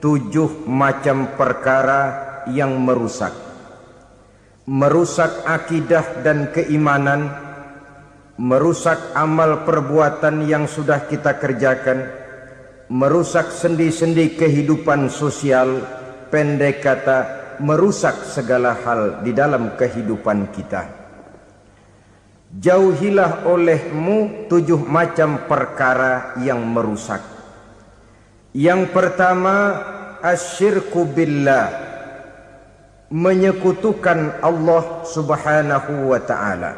7 macam perkara yang merusak akidah dan keimanan, merusak amal perbuatan yang sudah kita kerjakan, merusak sendi-sendi kehidupan sosial, pendek kata merusak segala hal di dalam kehidupan kita. Jauhilah olehmu 7 macam perkara yang merusak. Yang pertama, asyirku billah, menyekutukan Allah subhanahu wa ta'ala.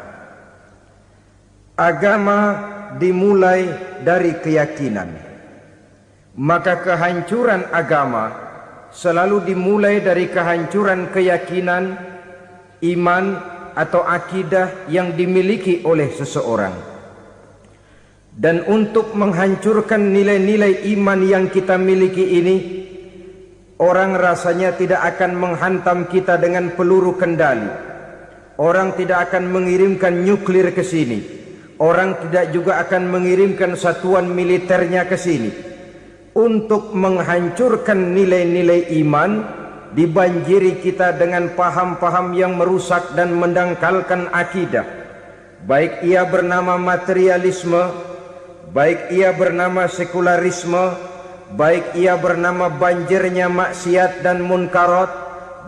Agama dimulai dari keyakinan, maka kehancuran agama selalu dimulai dari kehancuran keyakinan, iman atau akidah yang dimiliki oleh seseorang. Dan untuk menghancurkan nilai-nilai iman yang kita miliki ini, orang rasanya tidak akan menghantam kita dengan peluru kendali. Orang tidak akan mengirimkan nuklir ke sini. Orang tidak juga akan mengirimkan satuan militernya ke sini. Untuk menghancurkan nilai-nilai iman, dibanjiri kita dengan paham-paham yang merusak dan mendangkalkan akidah. Baik ia bernama materialisme, baik ia bernama sekularisme, baik ia bernama banjirnya maksiat dan munkarat,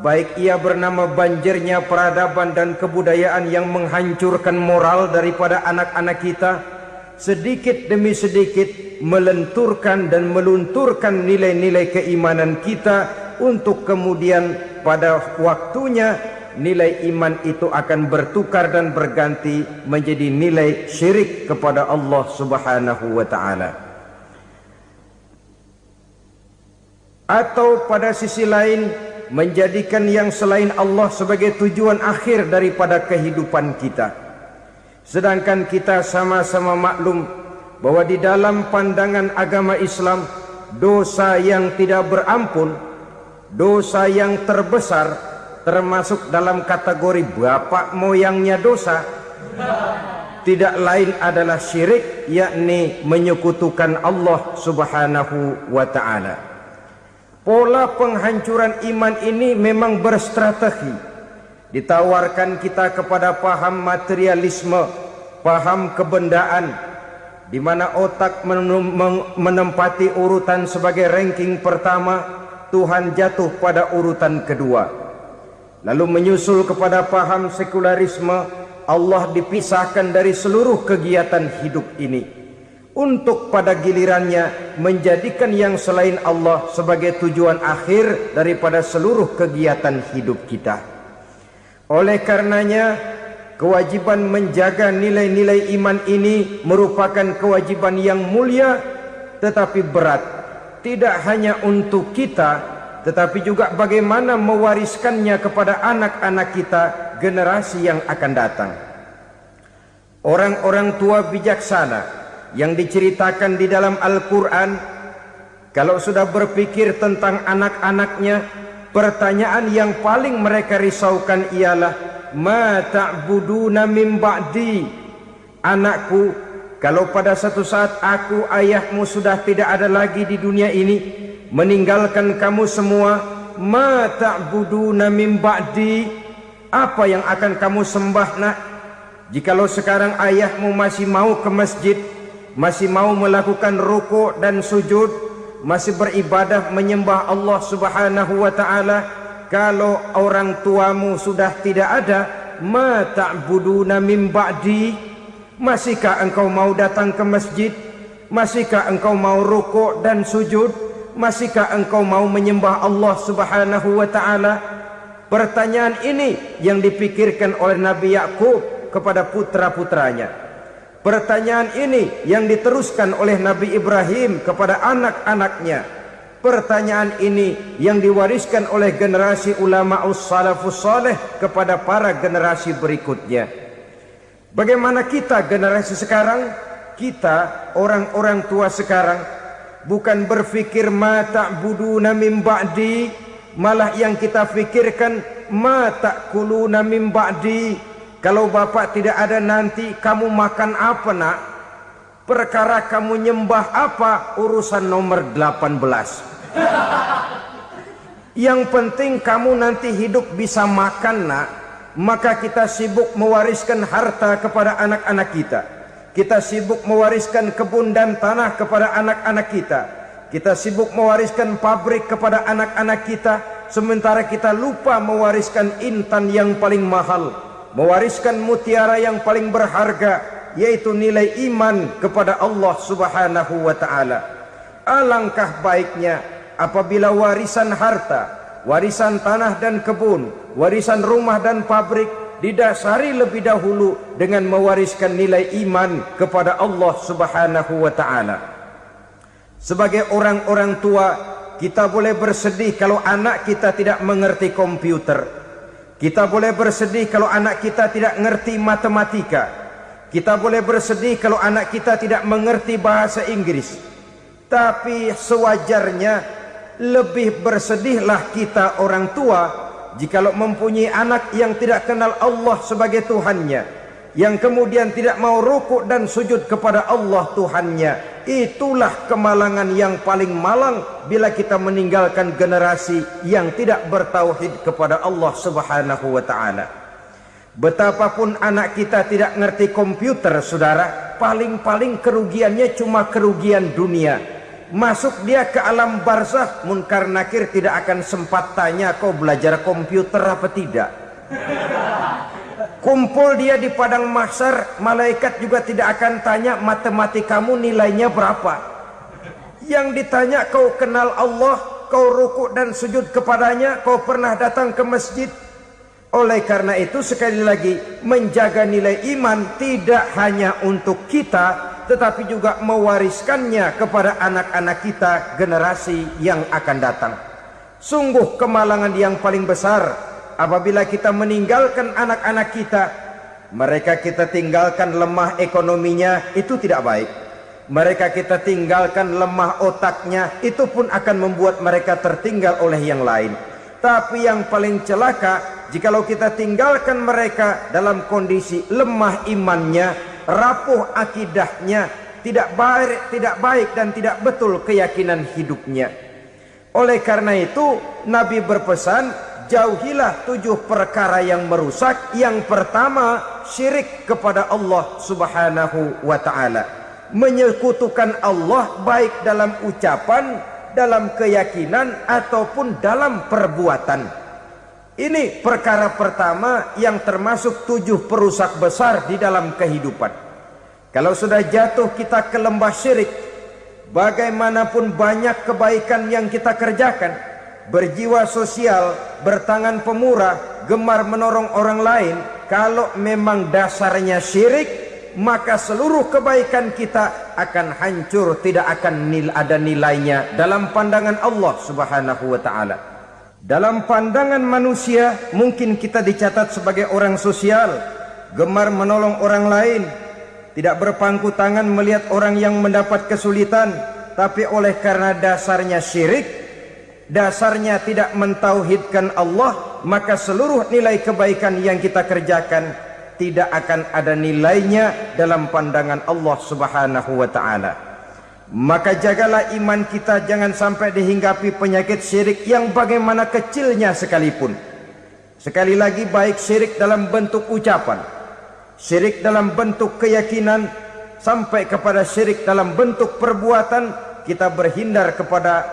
baik ia bernama banjirnya peradaban dan kebudayaan yang menghancurkan moral daripada anak-anak kita, sedikit demi sedikit melenturkan dan melunturkan nilai-nilai keimanan kita, untuk kemudian pada waktunya nilai iman itu akan bertukar dan berganti menjadi nilai syirik kepada Allah subhanahu wa ta'ala. Atau pada sisi lain, menjadikan yang selain Allah sebagai tujuan akhir daripada kehidupan kita. Sedangkan kita sama-sama maklum bahwa di dalam pandangan agama Islam, dosa yang tidak berampun, dosa yang terbesar, termasuk dalam kategori bapak moyangnya dosa, tidak lain adalah syirik, yakni menyekutukan Allah subhanahu wa ta'ala. Pola penghancuran iman ini memang berstrategi. Ditawarkan kita kepada paham materialisme, paham kebendaan, di mana otak menempati urutan sebagai ranking pertama, Tuhan jatuh pada urutan kedua. Lalu menyusul kepada paham sekularisme, Allah dipisahkan dari seluruh kegiatan hidup ini, untuk pada gilirannya menjadikan yang selain Allah sebagai tujuan akhir daripada seluruh kegiatan hidup kita. Oleh karenanya, kewajiban menjaga nilai-nilai iman ini merupakan kewajiban yang mulia tetapi berat, tidak hanya untuk kita, tetapi juga bagaimana mewariskannya kepada anak-anak kita, generasi yang akan datang. Orang-orang tua bijaksana yang diceritakan di dalam Al-Quran, kalau sudah berpikir tentang anak-anaknya, pertanyaan yang paling mereka risaukan ialah, ma ta'buduna min ba'di. Anakku, kalau pada satu saat aku, ayahmu sudah tidak ada lagi di dunia ini, meninggalkan kamu semua, ma ta'buduna min ba'di, apa yang akan kamu sembah nak? Jikalau sekarang ayahmu masih mau ke masjid, masih mau melakukan rukuk dan sujud, masih beribadah menyembah Allah subhanahu wa ta'ala, kalau orang tuamu sudah tidak ada, ma ta'buduna min ba'di, masihkah engkau mau datang ke masjid? Masihkah engkau mau rukuk dan sujud? Masihkah engkau mau menyembah Allah subhanahu wa ta'ala? Pertanyaan ini yang dipikirkan oleh Nabi Yakub kepada putra-putranya. Pertanyaan ini yang diteruskan oleh Nabi Ibrahim kepada anak-anaknya. Pertanyaan ini yang diwariskan oleh generasi ulama'us salafus saleh kepada para generasi berikutnya. Bagaimana kita generasi sekarang? Kita orang-orang tua sekarang bukan berfikir ma ta'buduna min ba'di, malah yang kita fikirkan ma ta'kuluna min ba'di. Kalau bapak tidak ada nanti kamu makan apa nak? Perkara kamu nyembah apa? Urusan nomor 18. Yang penting kamu nanti hidup bisa makan, nak. Maka kita sibuk mewariskan harta kepada anak-anak kita. Kita sibuk mewariskan kebun dan tanah kepada anak-anak kita. Kita sibuk mewariskan pabrik kepada anak-anak kita. Sementara kita lupa mewariskan intan yang paling mahal, mewariskan mutiara yang paling berharga, yaitu nilai iman kepada Allah Subhanahu wa ta'ala. Alangkah baiknya apabila warisan harta, warisan tanah dan kebun, warisan rumah dan pabrik didasari lebih dahulu dengan mewariskan nilai iman kepada Allah Subhanahu wa ta'ala. Sebagai orang-orang tua, kita boleh bersedih kalau anak kita tidak mengerti komputer. Kita boleh bersedih kalau anak kita tidak mengerti matematika. Kita boleh bersedih kalau anak kita tidak mengerti bahasa Inggris. Tapi sewajarnya lebih bersedihlah kita orang tua jikalau mempunyai anak yang tidak kenal Allah sebagai Tuhannya, yang kemudian tidak mau rukuk dan sujud kepada Allah Tuhannya. Itulah kemalangan yang paling malang bila kita meninggalkan generasi yang tidak bertauhid kepada Allah Subhanahu wa ta'ala. Betapapun anak kita tidak ngerti komputer, saudara, paling-paling kerugiannya cuma kerugian dunia. Masuk dia ke alam barzakh, munkar nakir tidak akan sempat tanya kau belajar komputer apa tidak. Kumpul dia di padang mahsyar, malaikat juga tidak akan tanya matematikamu nilainya berapa. Yang ditanya kau kenal Allah, kau rukuk dan sujud kepadanya, kau pernah datang ke masjid. Oleh karena itu sekali lagi, menjaga nilai iman tidak hanya untuk kita, tetapi juga mewariskannya kepada anak-anak kita, generasi yang akan datang. Sungguh kemalangan yang paling besar apabila kita meninggalkan anak-anak kita. Mereka kita tinggalkan lemah ekonominya, itu tidak baik. Mereka kita tinggalkan lemah otaknya, itu pun akan membuat mereka tertinggal oleh yang lain. Tapi yang paling celaka, jikalau kita tinggalkan mereka dalam kondisi lemah imannya, rapuh akidahnya, tidak baik dan tidak betul keyakinan hidupnya. Oleh karena itu Nabi berpesan, jauhilah 7 perkara yang merusak. Yang pertama, syirik kepada Allah Subhanahu wa ta'ala. Menyekutukan Allah baik dalam ucapan, dalam keyakinan ataupun dalam perbuatan. Ini perkara pertama yang termasuk 7 perusak besar di dalam kehidupan. Kalau sudah jatuh kita ke lembah syirik, bagaimanapun banyak kebaikan yang kita kerjakan, berjiwa sosial, bertangan pemurah, gemar menolong orang lain, kalau memang dasarnya syirik, maka seluruh kebaikan kita akan hancur, tidak akan ada nilainya dalam pandangan Allah Subhanahu wa ta'ala. Dalam pandangan manusia, mungkin kita dicatat sebagai orang sosial, gemar menolong orang lain, tidak berpangku tangan melihat orang yang mendapat kesulitan. Tapi oleh karena dasarnya syirik, dasarnya tidak mentauhidkan Allah, maka seluruh nilai kebaikan yang kita kerjakan tidak akan ada nilainya dalam pandangan Allah Subhanahu wa ta'ala. Maka jagalah iman kita jangan sampai dihinggapi penyakit syirik yang bagaimana kecilnya sekalipun. Sekali lagi, baik syirik dalam bentuk ucapan, syirik dalam bentuk keyakinan, sampai kepada syirik dalam bentuk perbuatan, kita berhindar kepada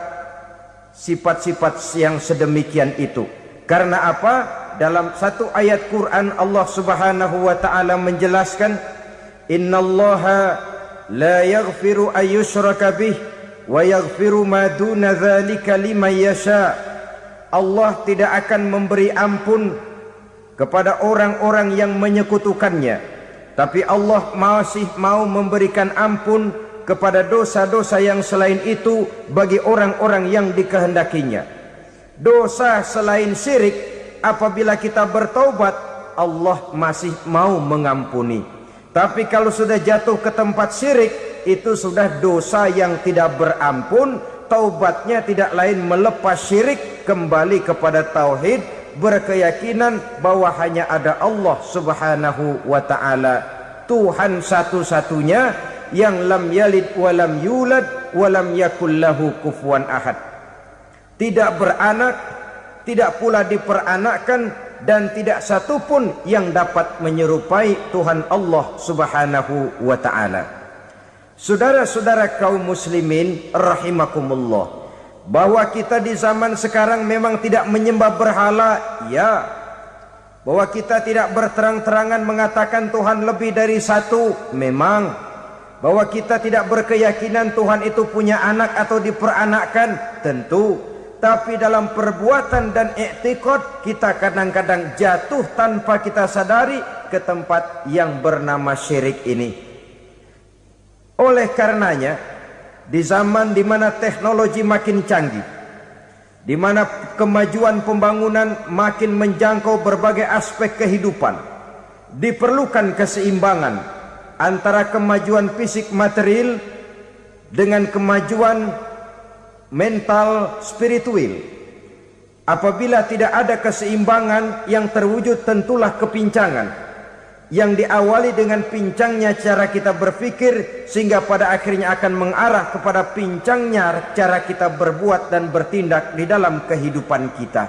sifat-sifat yang sedemikian itu. Karena apa? Dalam satu ayat Quran Allah Subhanahu wa ta'ala menjelaskan, innallaha la yaghfiru ayyushraka bih wa yaghfiru ma duna dzalika liman yasha. Allah tidak akan memberi ampun kepada orang-orang yang menyekutukannya, tapi Allah masih mau memberikan ampun kepada dosa-dosa yang selain itu bagi orang-orang yang dikehendakinya. Dosa selain syirik, apabila kita bertaubat, Allah masih mau mengampuni. Tapi kalau sudah jatuh ke tempat syirik, itu sudah dosa yang tidak berampun. Taubatnya tidak lain melepas syirik, kembali kepada tauhid, berkeyakinan bahwa hanya ada Allah Subhanahu wa ta'ala, Tuhan satu-satunya, yang lam yalid walam yulad walam yakul lahu kufuwan ahad. tidak beranak, tidak pula diperanakkan, dan tidak satu pun yang dapat menyerupai Tuhan Allah Subhanahu wa ta'ala. Saudara-saudara kaum muslimin rahimakumullah, bahwa kita di zaman sekarang memang tidak menyembah berhala, ya. Bahwa kita tidak berterang-terangan mengatakan Tuhan lebih dari satu, memang. Bahwa kita tidak berkeyakinan Tuhan itu punya anak atau diperanakkan, tentu. Tapi dalam perbuatan dan i'tiqad kita kadang-kadang jatuh tanpa kita sadari ke tempat yang bernama syirik ini. Oleh karenanya, di zaman di mana teknologi makin canggih, di mana kemajuan pembangunan makin menjangkau berbagai aspek kehidupan, diperlukan keseimbangan antara kemajuan fisik material dengan kemajuan mental spiritual. Apabila tidak ada keseimbangan, yang terwujud tentulah kepincangan, yang diawali dengan pincangnya cara kita berpikir, sehingga pada akhirnya akan mengarah kepada pincangnya cara kita berbuat dan bertindak di dalam kehidupan kita.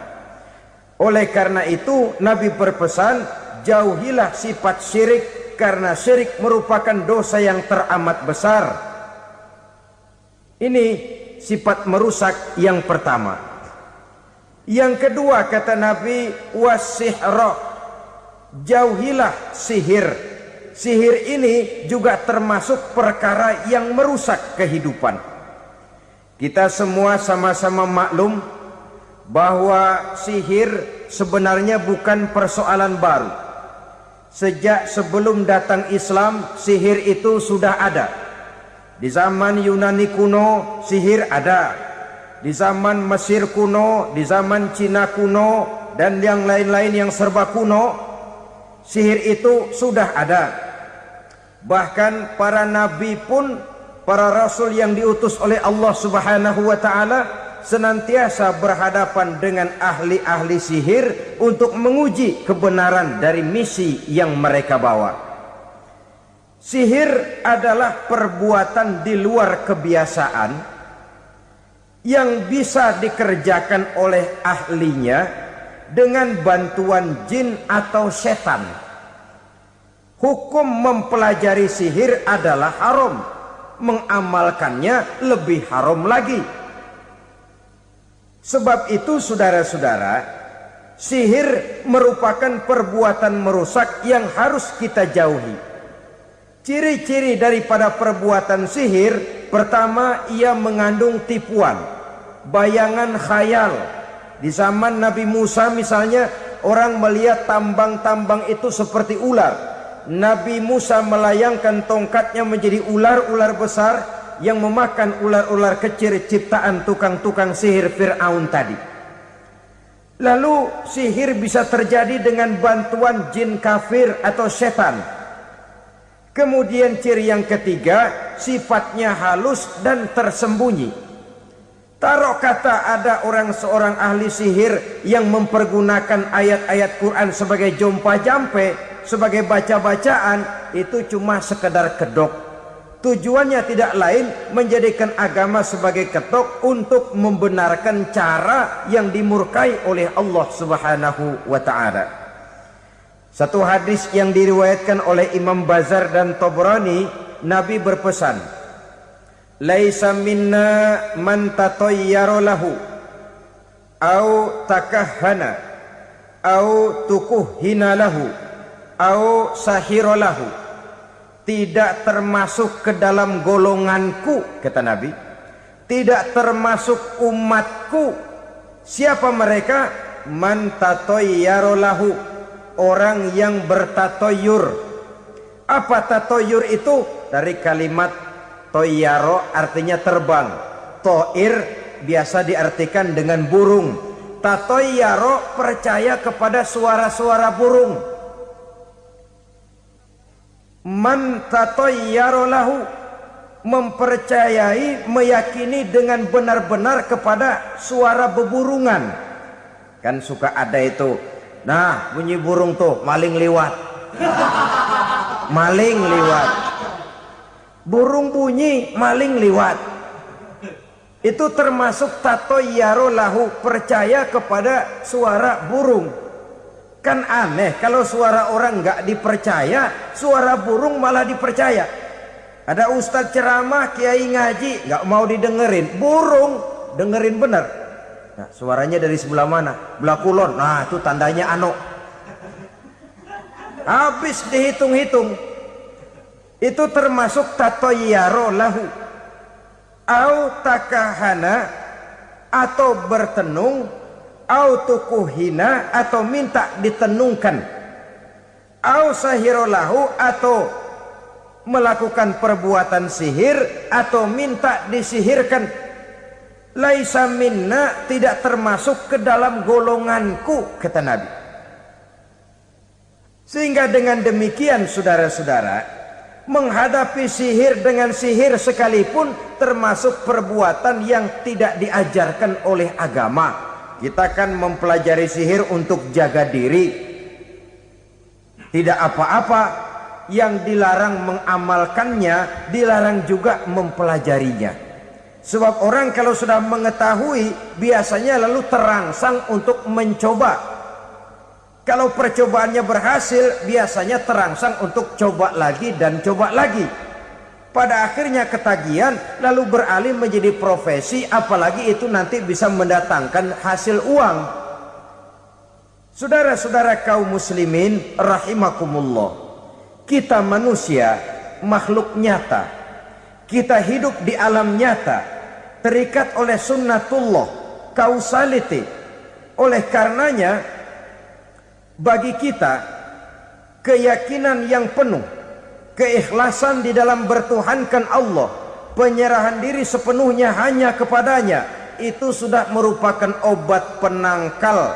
Oleh karena itu Nabi berpesan, jauhilah sifat syirik, karena syirik merupakan dosa yang teramat besar. Ini sifat merusak yang pertama. Yang kedua kata Nabi, wasihra, jauhilah sihir. Sihir ini juga termasuk perkara yang merusak kehidupan. Kita semua sama-sama maklum bahwa sihir sebenarnya bukan persoalan baru. Sejak sebelum datang Islam, sihir itu sudah ada. Di zaman Yunani kuno, sihir ada. Di zaman Mesir kuno, di zaman Cina kuno, dan yang lain-lain yang serba kuno, sihir itu sudah ada. Bahkan para nabi pun, para rasul yang diutus oleh Allah Subhanahu wa ta'ala, senantiasa berhadapan dengan ahli-ahli sihir untuk menguji kebenaran dari misi yang mereka bawa. Sihir adalah perbuatan di luar kebiasaan yang bisa dikerjakan oleh ahlinya dengan bantuan jin atau setan. Hukum mempelajari sihir adalah haram, mengamalkannya lebih haram lagi. Sebab itu saudara-saudara, sihir merupakan perbuatan merusak yang harus kita jauhi. Ciri-ciri daripada perbuatan sihir, pertama, ia mengandung tipuan, bayangan khayal. Di zaman Nabi Musa misalnya, orang melihat tambang-tambang itu seperti ular. Nabi Musa melayangkan tongkatnya menjadi ular-ular besar yang memakan ular-ular kecil ciptaan tukang-tukang sihir Fir'aun tadi. Lalu sihir bisa terjadi dengan bantuan jin kafir atau setan. Kemudian ciri yang ketiga, sifatnya halus dan tersembunyi. Taruh kata ada seorang ahli sihir yang mempergunakan ayat-ayat Quran sebagai jompa-jampe, sebagai baca-bacaan, itu cuma sekedar kedok. Tujuannya tidak lain menjadikan agama sebagai ketok untuk membenarkan cara yang dimurkai oleh Allah Subhanahu wa ta'ala. Satu hadis yang diriwayatkan oleh Imam Bazar dan Tabrani, Nabi berpesan, laisa minna man tatayyara lahu au takahhana au tukuhhina lahu au sahira lahu. Tidak termasuk ke dalam golonganku, kata Nabi. Tidak termasuk umatku. Siapa mereka? Man tatayyara lahu, orang yang bertatoyur. Apa tatoyur itu? Dari kalimat toyaro, artinya terbang. Toir biasa diartikan dengan burung. Tatoyaro percaya kepada suara-suara burung. Man tatoyaro lahu, mempercayai, meyakini dengan benar-benar kepada suara beburungan. Kan suka ada itu, nah bunyi burung tuh, maling liwat. Maling liwat. Burung bunyi, maling liwat. Itu termasuk tatoyaro lahu, percaya kepada suara burung. Kan aneh kalau suara orang nggak dipercaya, suara burung malah dipercaya. Ada ustadz ceramah, kiai ngaji, nggak mau didengerin, burung dengerin bener. Nah, suaranya dari sebelah mana? Belah kulon. Nah, itu tandanya ano. Habis dihitung-hitung. Itu termasuk tatoyaro lahu. Au takahana, atau bertenung, au tukuhina, atau minta ditenungkan, au sahirolahu, atau melakukan perbuatan sihir, atau minta disihirkan. Laisa minna, tidak termasuk ke dalam golonganku, kata Nabi. Sehingga dengan demikian saudara-saudara, menghadapi sihir dengan sihir sekalipun termasuk perbuatan yang tidak diajarkan oleh agama. Kita kan mempelajari sihir untuk jaga diri, tidak apa-apa. Yang dilarang mengamalkannya, dilarang juga mempelajarinya. Sebab orang kalau sudah mengetahui, biasanya lalu terangsang untuk mencoba. Kalau percobaannya berhasil, biasanya terangsang untuk coba lagi dan coba lagi. Pada akhirnya ketagihan, lalu beralih menjadi profesi, apalagi itu nanti bisa mendatangkan hasil uang. Saudara-saudara kaum muslimin rahimakumullah, kita manusia makhluk nyata. Kita hidup di alam nyata, terikat oleh sunnatullah, causality. Oleh karenanya, bagi kita keyakinan yang penuh, keikhlasan di dalam bertuhankan Allah, penyerahan diri sepenuhnya hanya kepadanya, itu sudah merupakan obat penangkal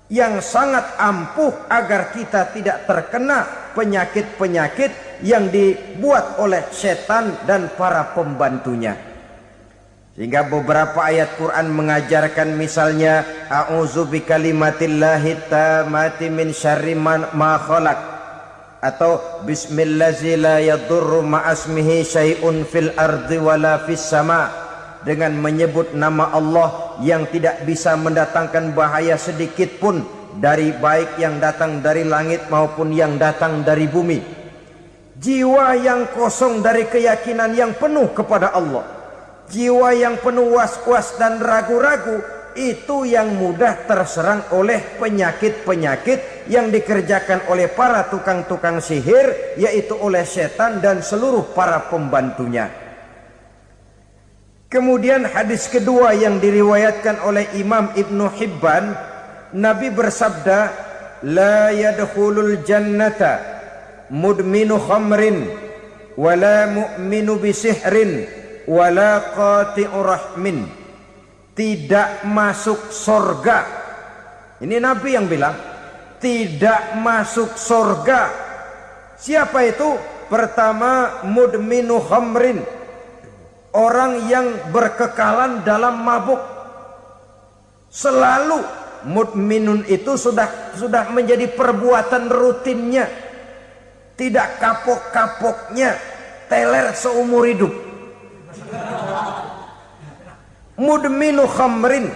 yang sangat ampuh agar kita tidak terkena penyakit-penyakit yang dibuat oleh setan dan para pembantunya. Sehingga beberapa ayat Quran mengajarkan, misalnya a'udzu bikalimatillahi tammati min syarri ma khalaq, atau bismillazi la yadurru ma'asmihi syai'un fil ardi wala fis sama, dengan menyebut nama Allah yang tidak bisa mendatangkan bahaya sedikit pun, dari baik yang datang dari langit maupun yang datang dari bumi. Jiwa yang kosong dari keyakinan yang penuh kepada Allah, jiwa yang penuh was-was dan ragu-ragu, itu yang mudah terserang oleh penyakit-penyakit yang dikerjakan oleh para tukang-tukang sihir, yaitu oleh setan dan seluruh para pembantunya. Kemudian hadis kedua yang diriwayatkan oleh Imam Ibnu Hibban, Nabi bersabda, la yadkhulul jannata mudminu khamrin wala mu'minu bisihrin wala qati'u rahmin. Tidak masuk surga. Ini Nabi yang bilang, tidak masuk surga. Siapa itu? Pertama, mudminu khamrin, orang yang berkekalan dalam mabuk. Selalu mudminun itu sudah menjadi perbuatan rutinnya, tidak kapok-kapoknya, teler seumur hidup. Mudminu khamrin,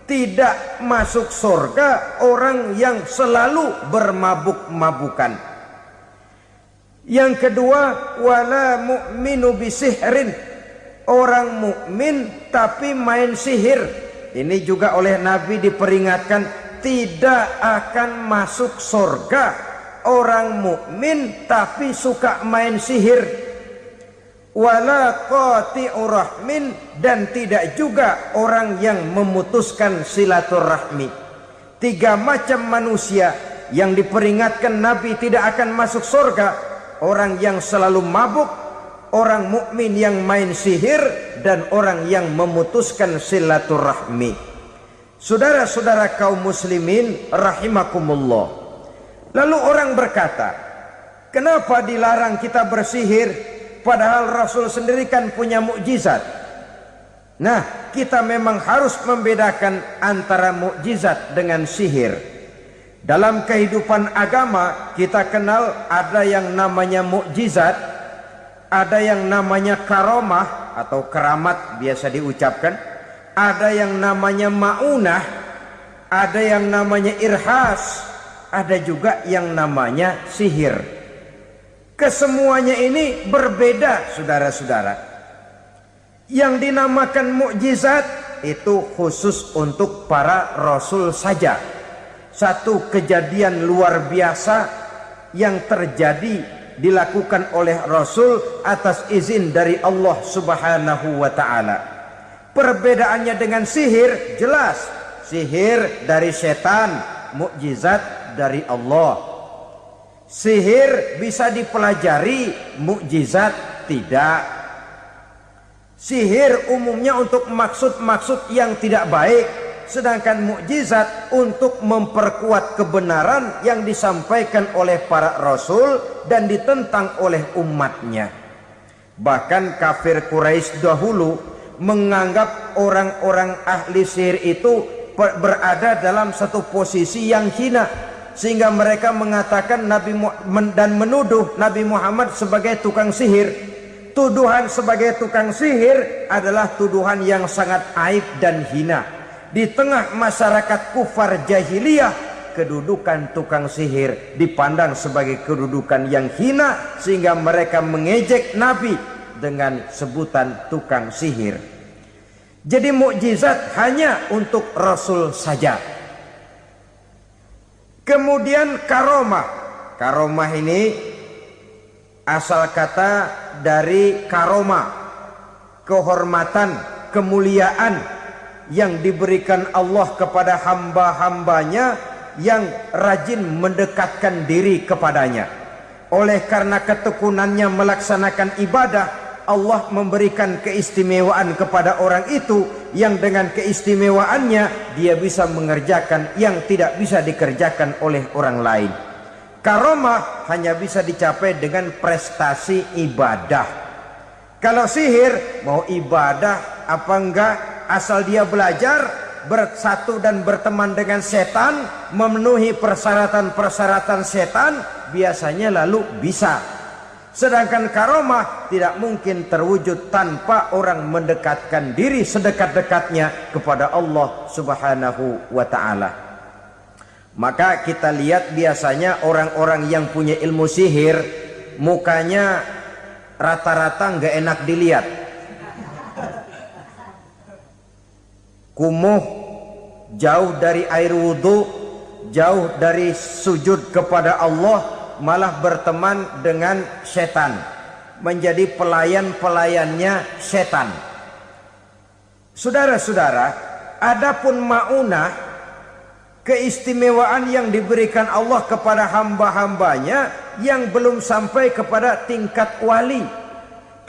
tidak masuk surga orang yang selalu bermabuk-mabukan. Yang kedua, wala mu'minu bisihrin, orang mukmin tapi main sihir. Ini juga oleh Nabi diperingatkan, tidak akan masuk surga orang mukmin tapi suka main sihir. Wala qati'u rahmin, dan tidak juga orang yang memutuskan silaturahmi. Tiga macam manusia yang diperingatkan Nabi tidak akan masuk surga: orang yang selalu mabuk, orang mukmin yang main sihir, dan orang yang memutuskan silaturahmi. Saudara-saudara kaum muslimin rahimakumullah. Lalu orang berkata, kenapa dilarang kita bersihir? Padahal Rasul sendiri kan punya mukjizat. Nah, kita memang harus membedakan antara mukjizat dengan sihir. Dalam kehidupan agama kita kenal ada yang namanya mukjizat, ada yang namanya karomah atau keramat biasa diucapkan, ada yang namanya maunah, ada yang namanya irhas, ada juga yang namanya sihir. Kesemuanya ini berbeda, saudara-saudara. Yang dinamakan mukjizat itu khusus untuk para rasul saja. Satu kejadian luar biasa yang terjadi dilakukan oleh rasul atas izin dari Allah Subhanahu wa taala. Perbedaannya dengan sihir jelas. Sihir dari setan, mukjizat dari Allah. Sihir bisa dipelajari, mukjizat tidak. Sihir umumnya untuk maksud-maksud yang tidak baik, sedangkan mukjizat untuk memperkuat kebenaran yang disampaikan oleh para rasul dan ditentang oleh umatnya. Bahkan kafir Quraisy dahulu menganggap orang-orang ahli sihir itu berada dalam satu posisi yang hina, sehingga mereka mengatakan dan menuduh Nabi Muhammad sebagai tukang sihir. Tuduhan sebagai tukang sihir adalah tuduhan yang sangat aib dan hina. Di tengah masyarakat kufar jahiliyah, kedudukan tukang sihir dipandang sebagai kedudukan yang hina, sehingga mereka mengejek Nabi dengan sebutan tukang sihir. Jadi mukjizat hanya untuk Rasul saja. Kemudian karomah. Karomah ini asal kata dari karoma, kehormatan, kemuliaan yang diberikan Allah kepada hamba-hambanya yang rajin mendekatkan diri kepadanya. Oleh karena ketekunannya melaksanakan ibadah, Allah memberikan keistimewaan kepada orang itu, yang dengan keistimewaannya dia bisa mengerjakan yang tidak bisa dikerjakan oleh orang lain. Karomah hanya bisa dicapai dengan prestasi ibadah. Kalau sihir, mau ibadah apa enggak, asal dia belajar, bersatu dan berteman dengan setan, memenuhi persyaratan-persyaratan setan, biasanya lalu bisa. Sedangkan karomah tidak mungkin terwujud tanpa orang mendekatkan diri sedekat-dekatnya kepada Allah Subhanahu wa ta'ala. Maka kita lihat biasanya orang-orang yang punya ilmu sihir, mukanya rata-rata nggak enak dilihat. Kumuh, jauh dari air wudhu, jauh dari sujud kepada Allah, malah berteman dengan setan, menjadi pelayan-pelayannya setan. Saudara-saudara, adapun maunah, keistimewaan yang diberikan Allah kepada hamba-hambanya yang belum sampai kepada tingkat wali,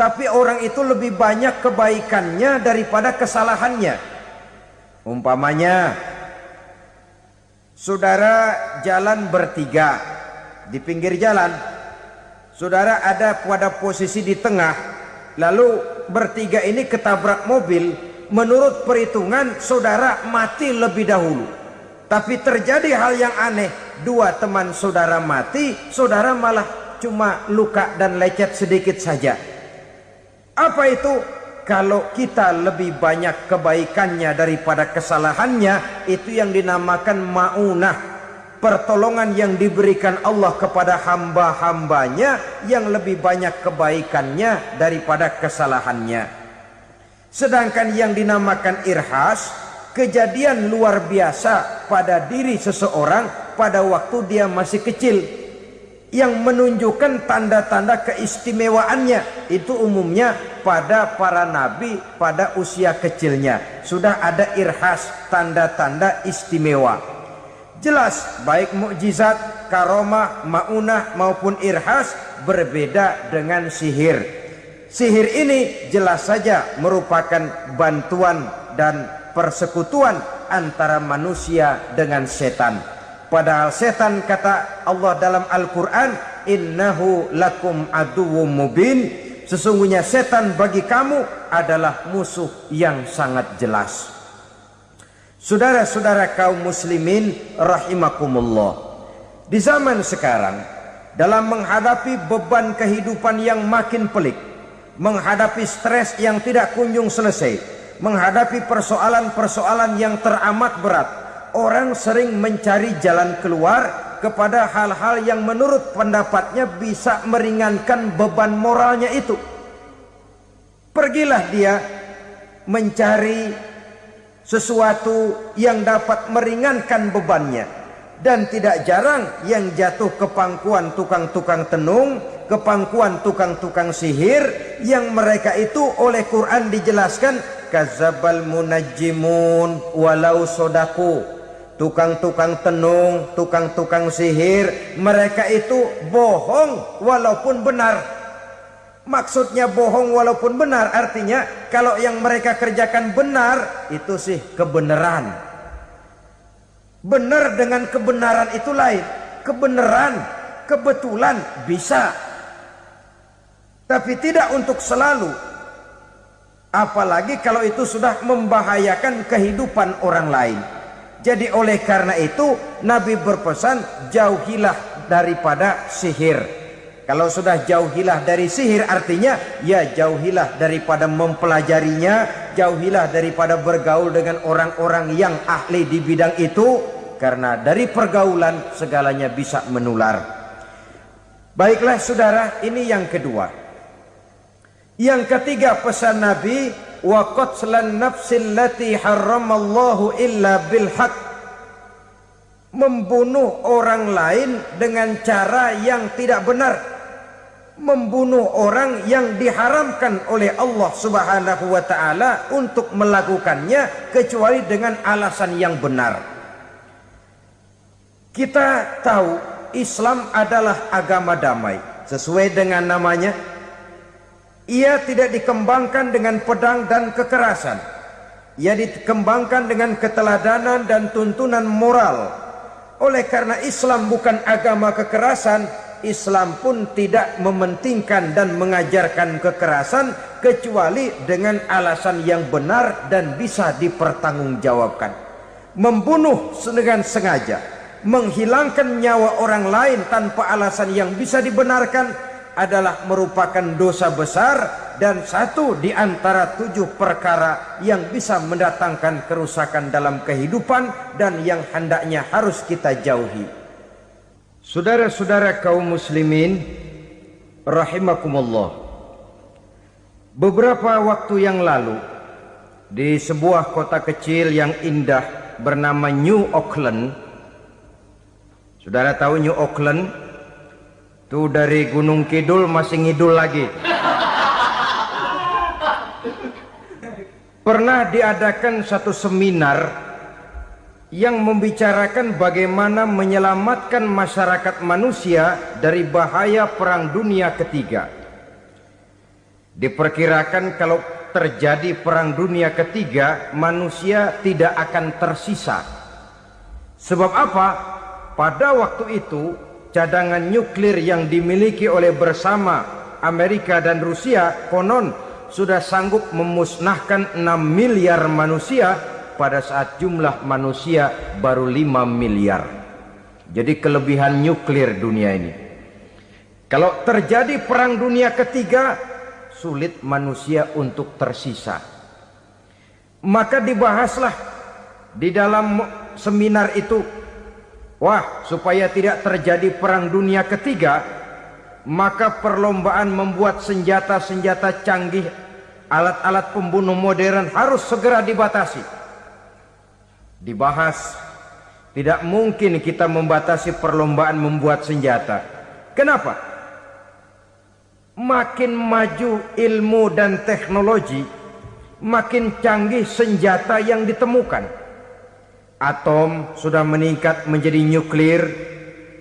tapi orang itu lebih banyak kebaikannya daripada kesalahannya. Umpamanya, saudara jalan bertiga di pinggir jalan, saudara ada pada posisi di tengah, lalu bertiga ini ketabrak mobil. Menurut perhitungan saudara mati lebih dahulu. Tapi terjadi hal yang aneh, dua teman saudara mati, saudara malah cuma luka dan lecet sedikit saja. Apa itu? Kalau kita lebih banyak kebaikannya daripada kesalahannya, itu yang dinamakan maunah, pertolongan yang diberikan Allah kepada hamba-hambanya yang lebih banyak kebaikannya daripada kesalahannya. Sedangkan yang dinamakan irhas, kejadian luar biasa pada diri seseorang pada waktu dia masih kecil, yang menunjukkan tanda-tanda keistimewaannya. Itu umumnya pada para nabi pada usia kecilnya sudah ada irhas, tanda-tanda istimewa. Jelas baik mukjizat, karomah, maunah maupun irhas berbeda dengan sihir. Sihir ini jelas saja merupakan bantuan dan persekutuan antara manusia dengan setan. Padahal setan, kata Allah dalam Al-Quran, innahu lakum aduwwum mubin, sesungguhnya setan bagi kamu adalah musuh yang sangat jelas. Saudara-saudara kaum muslimin rahimakumullah, di zaman sekarang dalam menghadapi beban kehidupan yang makin pelik, menghadapi stres yang tidak kunjung selesai, menghadapi persoalan-persoalan yang teramat berat, orang sering mencari jalan keluar kepada hal-hal yang menurut pendapatnya bisa meringankan beban moralnya itu. Pergilah dia mencari sesuatu yang dapat meringankan bebannya. Dan tidak jarang yang jatuh ke pangkuan tukang-tukang tenung, ke pangkuan tukang-tukang sihir, yang mereka itu oleh Quran dijelaskan kadzabal munajjimun walau sodaku. Tukang-tukang tenung, tukang-tukang sihir, mereka itu bohong walaupun benar. Maksudnya bohong walaupun benar artinya kalau yang mereka kerjakan benar, itu sih kebenaran. Benar dengan kebenaran itu lain. Kebenaran, kebetulan bisa, tapi tidak untuk selalu. Apalagi kalau itu sudah membahayakan kehidupan orang lain. Jadi oleh karena itu Nabi berpesan, jauhilah daripada sihir. Kalau sudah jauhilah dari sihir artinya ya jauhilah daripada mempelajarinya, jauhilah daripada bergaul dengan orang-orang yang ahli di bidang itu, karena dari pergaulan segalanya bisa menular. Baiklah saudara, ini yang kedua. Yang ketiga pesan Nabi, wa qatlan nafsil lati harramallahu illa bil haq. Membunuh orang lain dengan cara yang tidak benar, membunuh orang yang diharamkan oleh Allah Subhanahu wa taala untuk melakukannya kecuali dengan alasan yang benar. Kita tahu Islam adalah agama damai sesuai dengan namanya. Ia tidak dikembangkan dengan pedang dan kekerasan. Ia dikembangkan dengan keteladanan dan tuntunan moral. Oleh karena Islam bukan agama kekerasan, Islam pun tidak mementingkan dan mengajarkan kekerasan kecuali dengan alasan yang benar dan bisa dipertanggungjawabkan. Membunuh dengan sengaja, menghilangkan nyawa orang lain tanpa alasan yang bisa dibenarkan adalah merupakan dosa besar dan satu di antara 7 perkara yang bisa mendatangkan kerusakan dalam kehidupan dan yang hendaknya harus kita jauhi. Saudara-saudara kaum muslimin rahimakumullah, beberapa waktu yang lalu di sebuah kota kecil yang indah bernama New Auckland. Saudara tahu New Auckland? Itu dari Gunung Kidul masih ngidul lagi. Pernah diadakan satu seminar yang membicarakan bagaimana menyelamatkan masyarakat manusia dari bahaya Perang Dunia Ketiga. Diperkirakan kalau terjadi Perang Dunia Ketiga, manusia tidak akan tersisa. Sebab apa? Pada waktu itu cadangan nuklir yang dimiliki oleh bersama Amerika dan Rusia konon sudah sanggup memusnahkan 6 miliar manusia pada saat jumlah manusia baru 5 miliar. Jadi kelebihan nuklir dunia ini. Kalau terjadi Perang Dunia Ketiga, sulit manusia untuk tersisa. Maka dibahaslah di dalam seminar itu, wah, supaya tidak terjadi Perang Dunia Ketiga, maka perlombaan membuat senjata-senjata canggih, alat-alat pembunuh modern harus segera dibatasi. Dibahas, tidak mungkin kita membatasi perlombaan membuat senjata. Kenapa? Makin maju ilmu dan teknologi, makin canggih senjata yang ditemukan. Atom sudah meningkat menjadi nuklir,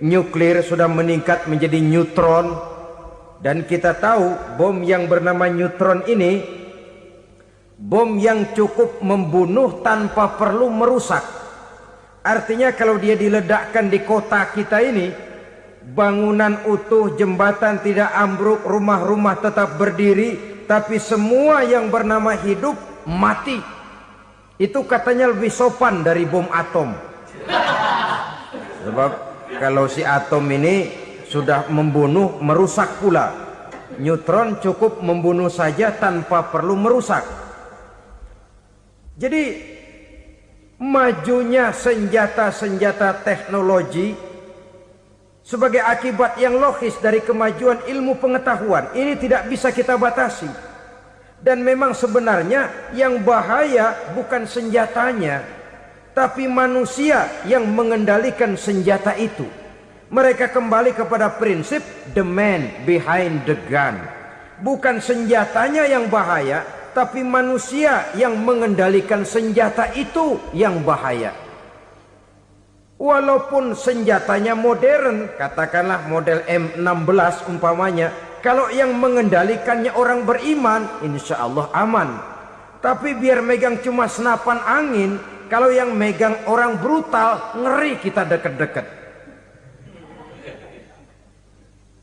nuklir sudah meningkat menjadi neutron, dan kita tahu bom yang bernama neutron ini bom yang cukup membunuh tanpa perlu merusak. Artinya kalau dia diledakkan di kota kita ini, bangunan utuh, jembatan tidak ambruk, rumah-rumah tetap berdiri, tapi semua yang bernama hidup mati. Itu katanya lebih sopan dari bom atom. Sebab kalau si atom ini sudah membunuh, merusak pula. Neutron cukup membunuh saja tanpa perlu merusak. Jadi majunya senjata-senjata teknologi sebagai akibat yang logis dari kemajuan ilmu pengetahuan ini tidak bisa kita batasi. Dan memang sebenarnya yang bahaya bukan senjatanya, tapi manusia yang mengendalikan senjata itu. Mereka kembali kepada prinsip the man behind the gun. Bukan senjatanya yang bahaya, tapi manusia yang mengendalikan senjata itu yang bahaya. Walaupun senjatanya modern, katakanlah model M16 umpamanya, kalau yang mengendalikannya orang beriman, insya Allah aman. Tapi biar megang cuma senapan angin, kalau yang megang orang brutal, ngeri kita deket-deket.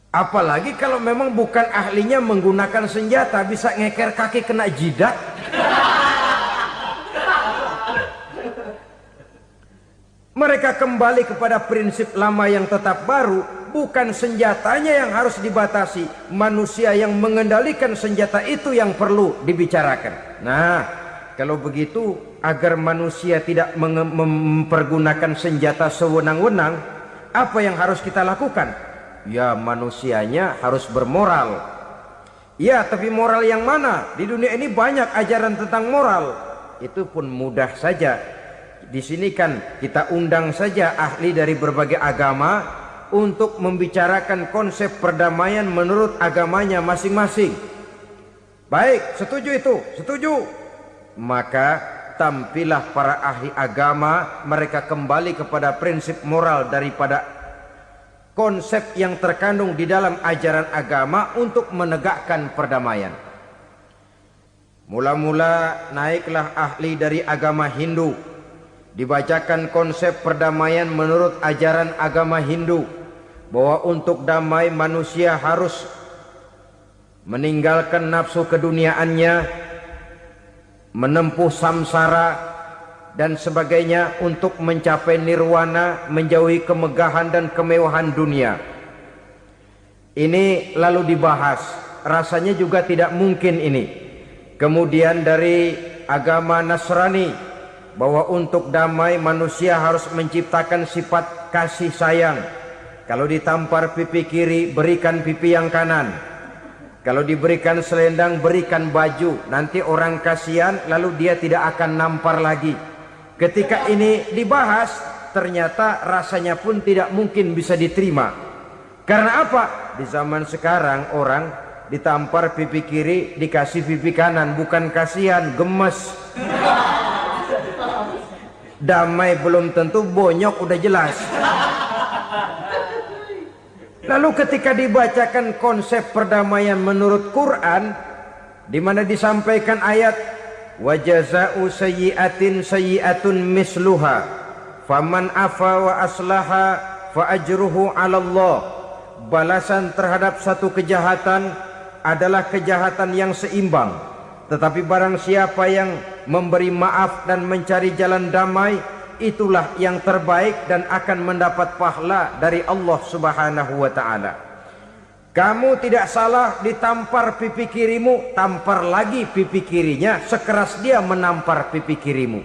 Apalagi kalau memang bukan ahlinya menggunakan senjata, bisa ngeker kaki kena jidat. Mereka kembali kepada prinsip lama yang tetap baru. Bukan senjatanya yang harus dibatasi, manusia yang mengendalikan senjata itu yang perlu dibicarakan. Nah, kalau begitu, agar manusia tidak mempergunakan senjata sewenang-wenang, apa yang harus kita lakukan? Ya, manusianya harus bermoral. Ya, tapi moral yang mana? Di dunia ini banyak ajaran tentang moral. Itu pun mudah saja. Di sini kan kita undang saja ahli dari berbagai agama untuk membicarakan konsep perdamaian menurut agamanya masing-masing. Baik, setuju itu? Setuju. Maka tampillah para ahli agama, mereka kembali kepada prinsip moral daripada konsep yang terkandung di dalam ajaran agama untuk menegakkan perdamaian. Mula-mula naiklah ahli dari agama Hindu, dibacakan konsep perdamaian menurut ajaran agama Hindu, bahwa untuk damai manusia harus meninggalkan nafsu keduniaannya, menempuh samsara dan sebagainya untuk mencapai nirwana, menjauhi kemegahan dan kemewahan dunia. Ini lalu dibahas, rasanya juga tidak mungkin ini. Kemudian dari agama Nasrani, bahwa untuk damai manusia harus menciptakan sifat kasih sayang. Kalau ditampar pipi kiri, berikan pipi yang kanan. Kalau diberikan selendang, berikan baju. Nanti orang kasihan, lalu dia tidak akan nampar lagi. Ketika ini dibahas, ternyata rasanya pun tidak mungkin bisa diterima. Karena apa? Di zaman sekarang orang ditampar pipi kiri, dikasih pipi kanan. Bukan kasihan, gemes. Damai belum tentu, bonyok udah jelas. Lalu ketika dibacakan konsep perdamaian menurut Quran, di mana disampaikan ayat wa jazaa'u sayyi'atin sayyi'atun misluha faman afa wa aslaha fa ajruhu 'ala Allah. Balasan terhadap satu kejahatan adalah kejahatan yang seimbang, tetapi barang siapa yang memberi maaf dan mencari jalan damai, itulah yang terbaik dan akan mendapat pahala dari Allah Subhanahu wa taala. Kamu tidak salah ditampar pipi kirimu, tampar lagi pipi kirinya sekeras dia menampar pipi kirimu.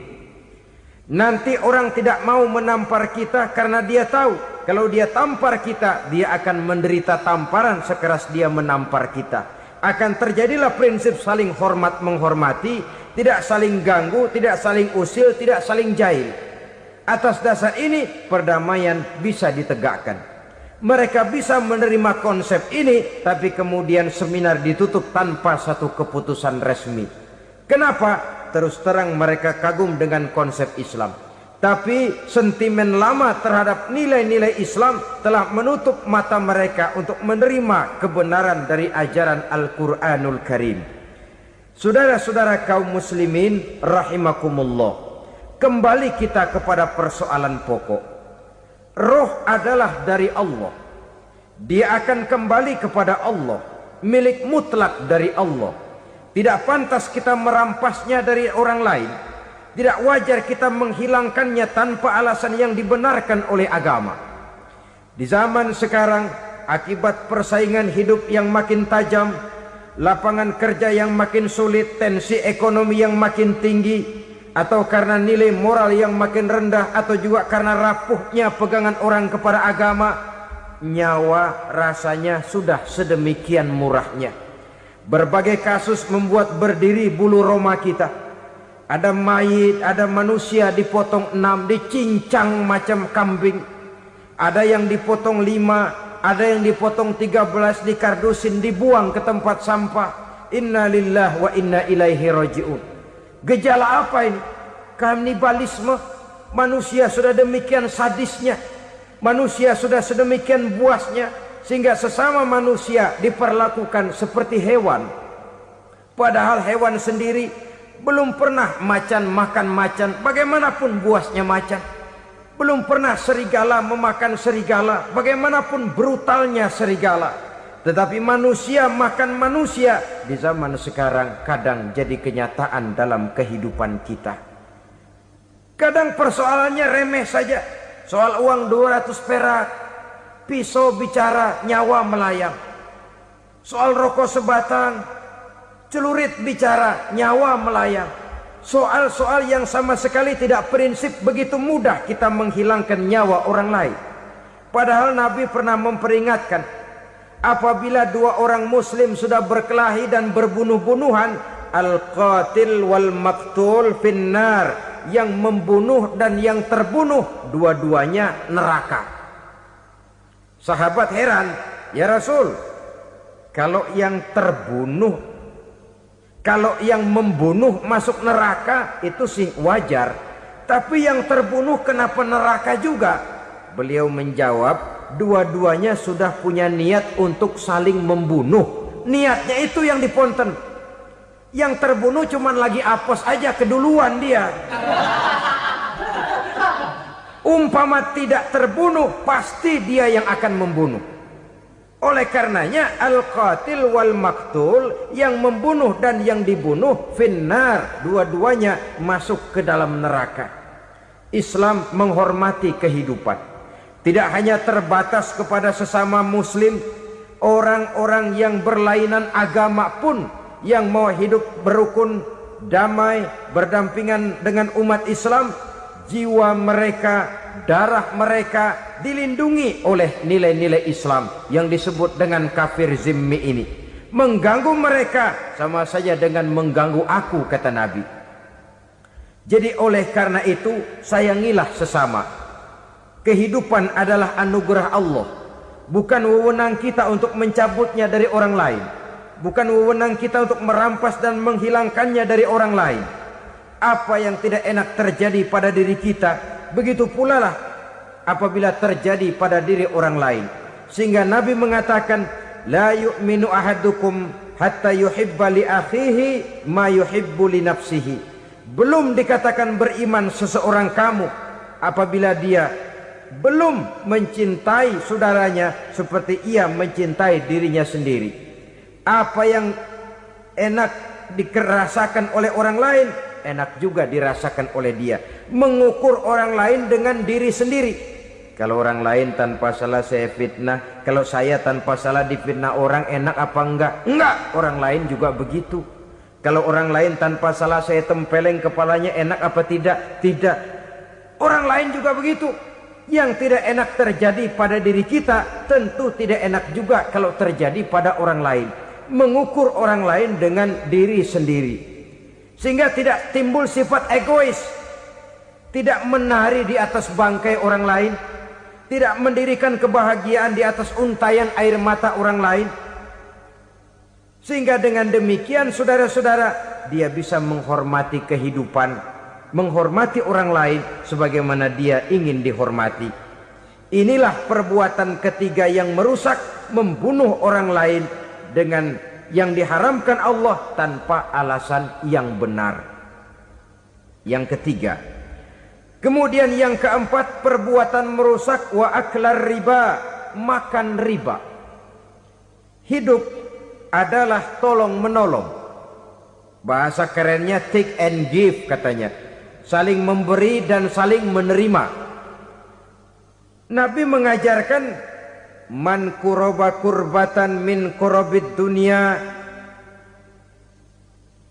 Nanti orang tidak mau menampar kita karena dia tahu kalau dia tampar kita, dia akan menderita tamparan sekeras dia menampar kita. Akan terjadilah prinsip saling hormat menghormati, tidak saling ganggu, tidak saling usil, tidak saling jahil. Atas dasar ini perdamaian bisa ditegakkan. Mereka bisa menerima konsep ini, tapi kemudian seminar ditutup tanpa satu keputusan resmi. Kenapa? Terus terang mereka kagum dengan konsep Islam, tapi sentimen lama terhadap nilai-nilai Islam telah menutup mata mereka untuk menerima kebenaran dari ajaran Al-Quranul Karim. Saudara-saudara kaum muslimin rahimakumullah, kembali kita kepada persoalan pokok. Roh adalah dari Allah. Dia akan kembali kepada Allah, milik mutlak dari Allah. Tidak pantas kita merampasnya dari orang lain. Tidak wajar kita menghilangkannya tanpa alasan yang dibenarkan oleh agama. Di zaman sekarang akibat persaingan hidup yang makin tajam, lapangan kerja yang makin sulit, tensi ekonomi yang makin tinggi, atau karena nilai moral yang makin rendah, atau juga karena rapuhnya pegangan orang kepada agama, nyawa rasanya sudah sedemikian murahnya. Berbagai kasus membuat berdiri bulu roma kita. Ada mayit, ada manusia dipotong 6, dicincang macam kambing. Ada yang dipotong 5, ada yang dipotong 13, dikardusin, dibuang ke tempat sampah. Inna lillahi wa inna ilaihi raji'un. Gejala apa ini? Kanibalisme. Manusia sudah demikian sadisnya, manusia sudah sedemikian buasnya, sehingga sesama manusia diperlakukan seperti hewan. Padahal hewan sendiri belum pernah macan makan macan, bagaimanapun buasnya macan. Belum pernah serigala memakan serigala, bagaimanapun brutalnya serigala. Tetapi manusia makan manusia di zaman sekarang kadang jadi kenyataan dalam kehidupan kita. Kadang persoalannya remeh saja. Soal uang 200 perak, pisau bicara, nyawa melayang. Soal rokok sebatang, celurit bicara, nyawa melayang. Soal-soal yang sama sekali tidak prinsip, begitu mudah kita menghilangkan nyawa orang lain. Padahal Nabi pernah memperingatkan, apabila dua orang muslim sudah berkelahi dan berbunuh-bunuhan, al-qatil wal maktul finnar, yang membunuh dan yang terbunuh dua-duanya neraka. Sahabat heran, ya Rasul, kalau yang terbunuh, kalau yang membunuh masuk neraka itu sih wajar, tapi yang terbunuh kenapa neraka juga? Beliau menjawab, dua-duanya sudah punya niat untuk saling membunuh. Niatnya itu yang diponten. Yang terbunuh cuman lagi apes aja, keduluan dia. Umpama tidak terbunuh, pasti dia yang akan membunuh. Oleh karenanya al-qatil wal maktul, yang membunuh dan yang dibunuh finnar, dua-duanya masuk ke dalam neraka. Islam menghormati kehidupan, tidak hanya terbatas kepada sesama muslim, orang-orang yang berlainan agama pun yang mau hidup berukun, damai, berdampingan dengan umat Islam, jiwa mereka, darah mereka dilindungi oleh nilai-nilai Islam yang disebut dengan kafir zimmi ini. Mengganggu mereka sama saja dengan mengganggu aku, kata Nabi. Jadi oleh karena itu, sayangilah sesama. Kehidupan adalah anugerah Allah, bukan wewenang kita untuk mencabutnya dari orang lain, bukan wewenang kita untuk merampas dan menghilangkannya dari orang lain. Apa yang tidak enak terjadi pada diri kita, begitu pula lah apabila terjadi pada diri orang lain. Sehingga Nabi mengatakan, la yu'minu ahadukum hatta yuhibba li akhihi ma yuhibbu li nafsihi. Belum dikatakan beriman seseorang kamu apabila dia belum mencintai saudaranya seperti ia mencintai dirinya sendiri. Apa yang enak dirasakan oleh orang lain, enak juga dirasakan oleh dia. Mengukur orang lain dengan diri sendiri. Kalau orang lain tanpa salah saya fitnah, kalau saya tanpa salah difitnah orang, enak apa enggak? Enggak, orang lain juga begitu. Kalau orang lain tanpa salah saya tempeleng kepalanya, enak apa tidak? Tidak. Orang lain juga begitu. Yang tidak enak terjadi pada diri kita, tentu tidak enak juga kalau terjadi pada orang lain. Mengukur orang lain dengan diri sendiri, sehingga tidak timbul sifat egois, tidak menari di atas bangkai orang lain, tidak mendirikan kebahagiaan di atas untayan air mata orang lain. Sehingga dengan demikian saudara-saudara, dia bisa menghormati kehidupan, menghormati orang lain sebagaimana dia ingin dihormati. Inilah perbuatan ketiga yang merusak, membunuh orang lain dengan yang diharamkan Allah tanpa alasan yang benar. Yang ketiga. Kemudian yang keempat, perbuatan merusak wa aklar riba, makan riba. Hidup adalah tolong menolong. Bahasa kerennya take and give katanya. Saling memberi dan saling menerima. Nabi mengajarkan man kuraba kurbatan min kurabid dunya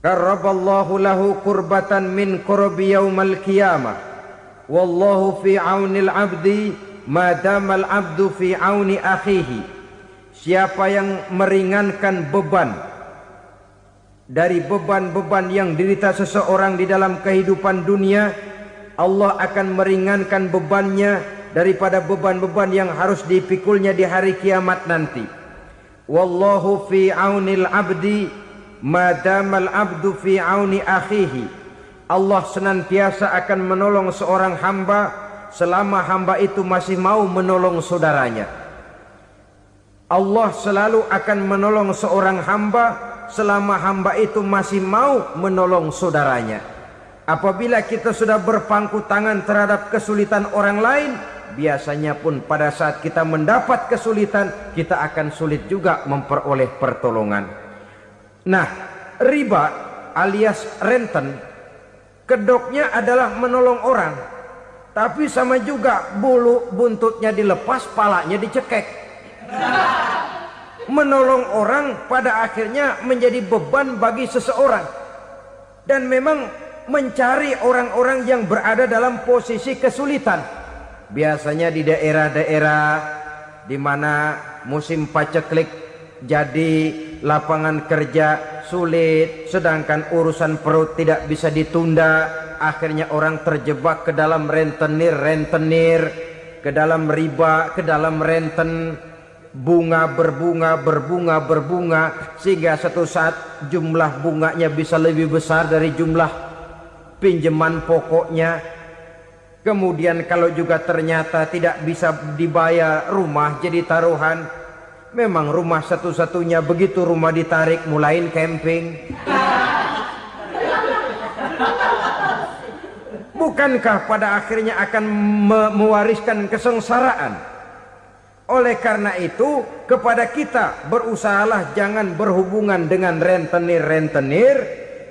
karaballahu lahu kurbatan min kurabi yaumal qiyamah. Wallahu fi aunil abdi madamal abdu fi auni akhihi. Siapa yang meringankan beban dari beban-beban yang dirita seseorang di dalam kehidupan dunia, Allah akan meringankan bebannya daripada beban-beban yang harus dipikulnya di hari kiamat nanti. Wallahu fi aunil abdi madamal abdu fi auni akhihi. Allah senantiasa akan menolong seorang hamba selama hamba itu masih mau menolong saudaranya. Allah selalu akan menolong seorang hamba selama hamba itu masih mau menolong saudaranya. Apabila kita sudah berpangku tangan terhadap kesulitan orang lain, biasanya pun pada saat kita mendapat kesulitan, kita akan sulit juga memperoleh pertolongan. Nah, riba alias renten, kedoknya adalah menolong orang, tapi sama juga bulu buntutnya dilepas, palanya dicekek. Menolong orang pada akhirnya menjadi beban bagi seseorang, dan memang mencari orang-orang yang berada dalam posisi kesulitan. Biasanya di daerah-daerah di mana musim paceklik, jadi lapangan kerja sulit, sedangkan urusan perut tidak bisa ditunda. Akhirnya orang terjebak ke dalam rentenir, ke dalam riba, ke dalam renten. Bunga berbunga, sehingga satu saat jumlah bunganya bisa lebih besar dari jumlah pinjaman pokoknya. Kemudian kalau juga ternyata tidak bisa dibayar, rumah jadi taruhan. Memang rumah satu-satunya, begitu rumah ditarik mulain camping. Bukankah pada akhirnya akan mewariskan kesengsaraan? Oleh karena itu, kepada kita berusahalah jangan berhubungan dengan rentenir,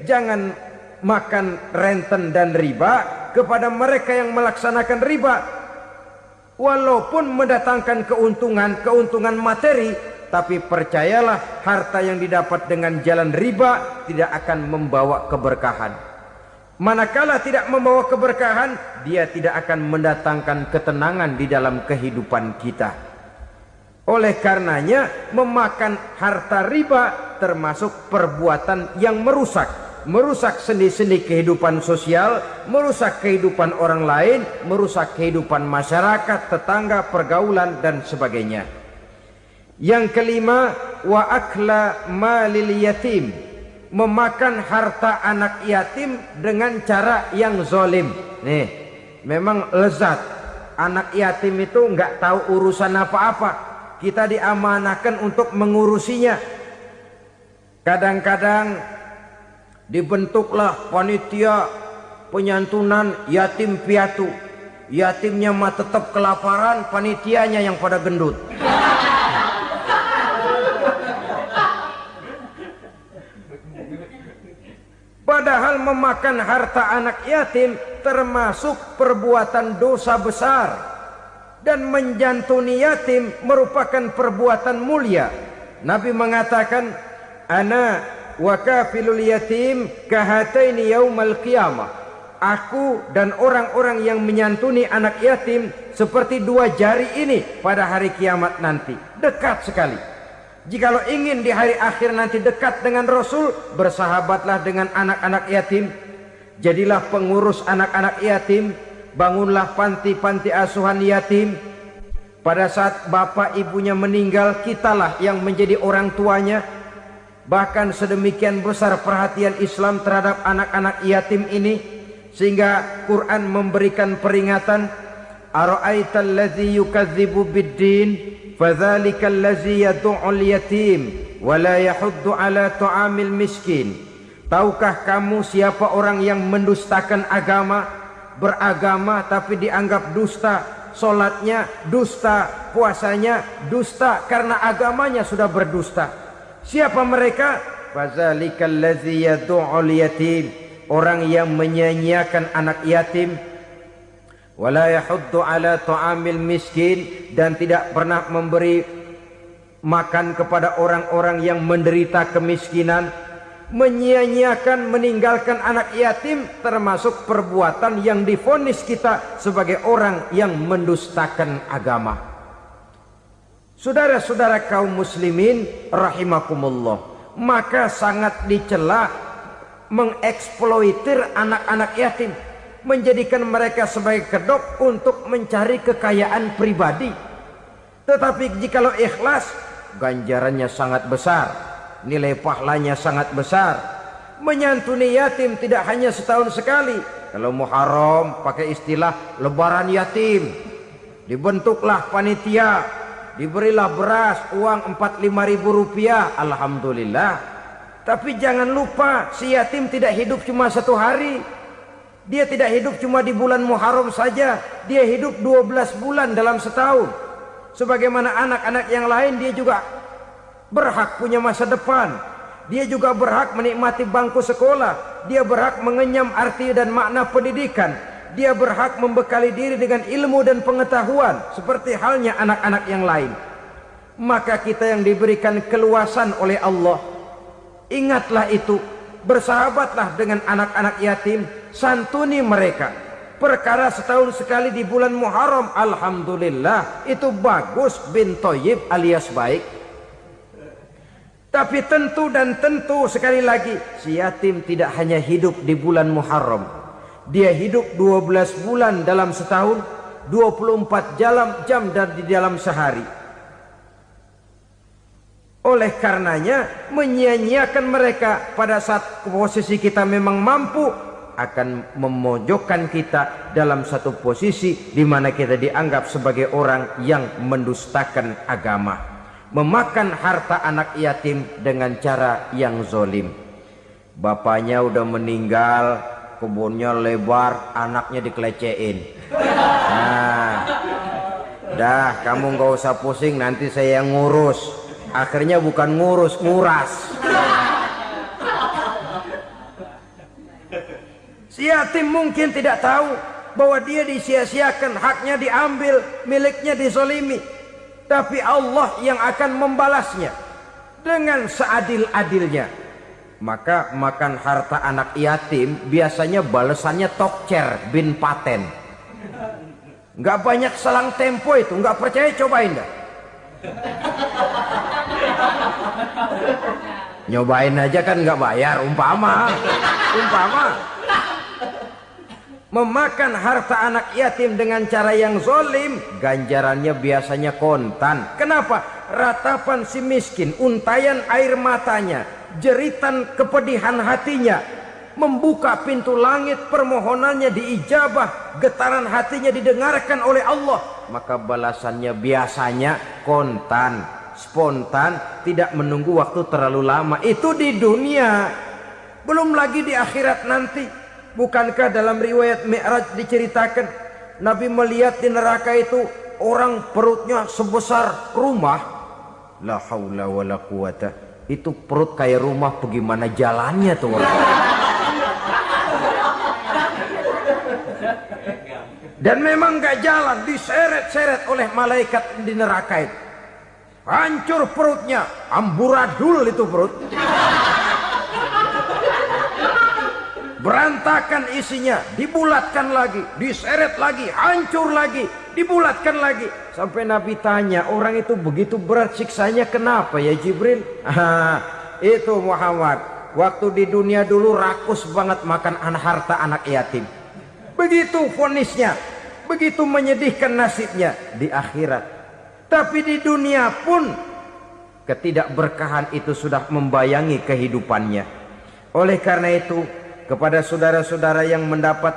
jangan makan renten dan riba. Kepada mereka yang melaksanakan riba, walaupun mendatangkan keuntungan materi, tapi percayalah harta yang didapat dengan jalan riba tidak akan membawa keberkahan. Manakala tidak membawa keberkahan, dia tidak akan mendatangkan ketenangan di dalam kehidupan kita. Oleh karenanya, memakan harta riba termasuk perbuatan yang merusak sendi-sendi kehidupan sosial, merusak kehidupan orang lain, merusak kehidupan masyarakat, tetangga, pergaulan dan sebagainya. Yang kelima, wa akla malil yatim, memakan harta anak yatim dengan cara yang zalim. Nih, memang lezat. Anak yatim itu nggak tahu urusan apa-apa. Kita diamanahkan untuk mengurusinya. Kadang-kadang dibentuklah panitia penyantunan yatim piatu. Yatimnya mah tetap kelaparan, panitianya yang pada gendut. Padahal memakan harta anak yatim termasuk perbuatan dosa besar. Dan menjantuni yatim merupakan perbuatan mulia. Nabi mengatakan, ana wa kafilul yatim kahataini yaumal qiyamah. Aku dan orang-orang yang menyantuni anak yatim seperti dua jari ini pada hari kiamat nanti. Dekat sekali. Jikalau ingin di hari akhir nanti dekat dengan Rasul, bersahabatlah dengan anak-anak yatim. Jadilah pengurus anak-anak yatim. Bangunlah panti-panti asuhan yatim. Pada saat bapak ibunya meninggal, kitalah yang menjadi orang tuanya. Bahkan sedemikian besar perhatian Islam terhadap anak-anak yatim ini, sehingga Quran memberikan peringatan, ara'aital ladzi yukadzibu biddin fadzalikal ladzi yad'ul yatim wa la yahuddu ala ta'amil miskin. Tahukah kamu siapa orang yang mendustakan agama? Beragama tapi dianggap dusta, solatnya dusta, puasanya dusta, karena agamanya sudah berdusta. Siapa mereka? Fazalikal ladzi yad'ul yatim, orang yang menyanyiakan anak yatim. wala yahuddu ala ta'amil miskin, dan tidak pernah memberi makan kepada orang-orang yang menderita kemiskinan. Menyia-nyiakan, meninggalkan anak yatim termasuk perbuatan yang divonis kita sebagai orang yang mendustakan agama. Saudara-saudara kaum muslimin rahimakumullah, maka sangat dicela mengeksploitir anak-anak yatim, menjadikan mereka sebagai kedok untuk mencari kekayaan pribadi. Tetapi jikalau ikhlas, ganjarannya sangat besar, nilai pahalanya sangat besar. Menyantuni yatim tidak hanya setahun sekali. Kalau Muharram pakai istilah lebaran yatim, dibentuklah panitia, diberilah beras, uang 45.000 rupiah, alhamdulillah. Tapi jangan lupa, si yatim tidak hidup cuma satu hari. Dia tidak hidup cuma di bulan Muharram saja, dia hidup 12 bulan dalam setahun. Sebagaimana anak-anak yang lain, dia juga berhak punya masa depan. Dia juga berhak menikmati bangku sekolah. Dia berhak mengenyam arti dan makna pendidikan. Dia berhak membekali diri dengan ilmu dan pengetahuan seperti halnya anak-anak yang lain. Maka kita yang diberikan keluasan oleh Allah, ingatlah itu, bersahabatlah dengan anak-anak yatim, santuni mereka. Perkara setahun sekali di bulan Muharram, alhamdulillah, itu bagus, bin Thayyib alias baik. Tapi tentu dan tentu sekali lagi, si yatim tidak hanya hidup di bulan Muharram. Dia hidup 12 bulan dalam setahun, 24 jam dan di dalam sehari. Oleh karenanya, menyia-nyiakan mereka pada saat posisi kita memang mampu akan memojokkan kita dalam satu posisi di mana kita dianggap sebagai orang yang mendustakan agama. Memakan harta anak yatim dengan cara yang zolim. Bapaknya udah meninggal, kebunnya lebar, anaknya dikelecehin. Nah, dah kamu gak usah pusing, nanti saya yang ngurus. Akhirnya bukan ngurus, nguras. Si yatim mungkin tidak tahu bahwa dia disia-siakan, haknya diambil, miliknya dizolimi. Tapi Allah yang akan membalasnya dengan seadil-adilnya. Maka makan harta anak yatim biasanya balasannya tokcer bin paten. Nggak banyak selang tempo itu, nggak percaya cobain dah. Nyobain aja kan nggak bayar, umpama. Memakan harta anak yatim dengan cara yang zolim, ganjarannya biasanya kontan. Kenapa? Ratapan si miskin, untayan air matanya, jeritan kepedihan hatinya, membuka pintu langit, permohonannya diijabah, getaran hatinya didengarkan oleh Allah. Maka balasannya biasanya kontan, spontan, tidak menunggu waktu terlalu lama. Itu di dunia, belum lagi di akhirat nanti. Bukankah dalam riwayat Mi'raj diceritakan Nabi melihat di neraka itu orang perutnya sebesar rumah. La haula wala quwata. Itu perut kayak rumah, bagaimana jalannya tuh orang. Dan memang gak jalan, diseret-seret oleh malaikat di neraka itu. Hancur perutnya, amburadul itu perut. Berantakan isinya, dibulatkan lagi, diseret lagi, hancur lagi, dibulatkan lagi. Sampai Nabi tanya, orang itu begitu berat siksanya kenapa ya Jibril? Itu Muhammad, waktu di dunia dulu rakus banget makan harta anak yatim. Begitu vonisnya, begitu menyedihkan nasibnya di akhirat. Tapi di dunia pun ketidakberkahan itu sudah membayangi kehidupannya. Oleh karena itu, kepada saudara-saudara yang mendapat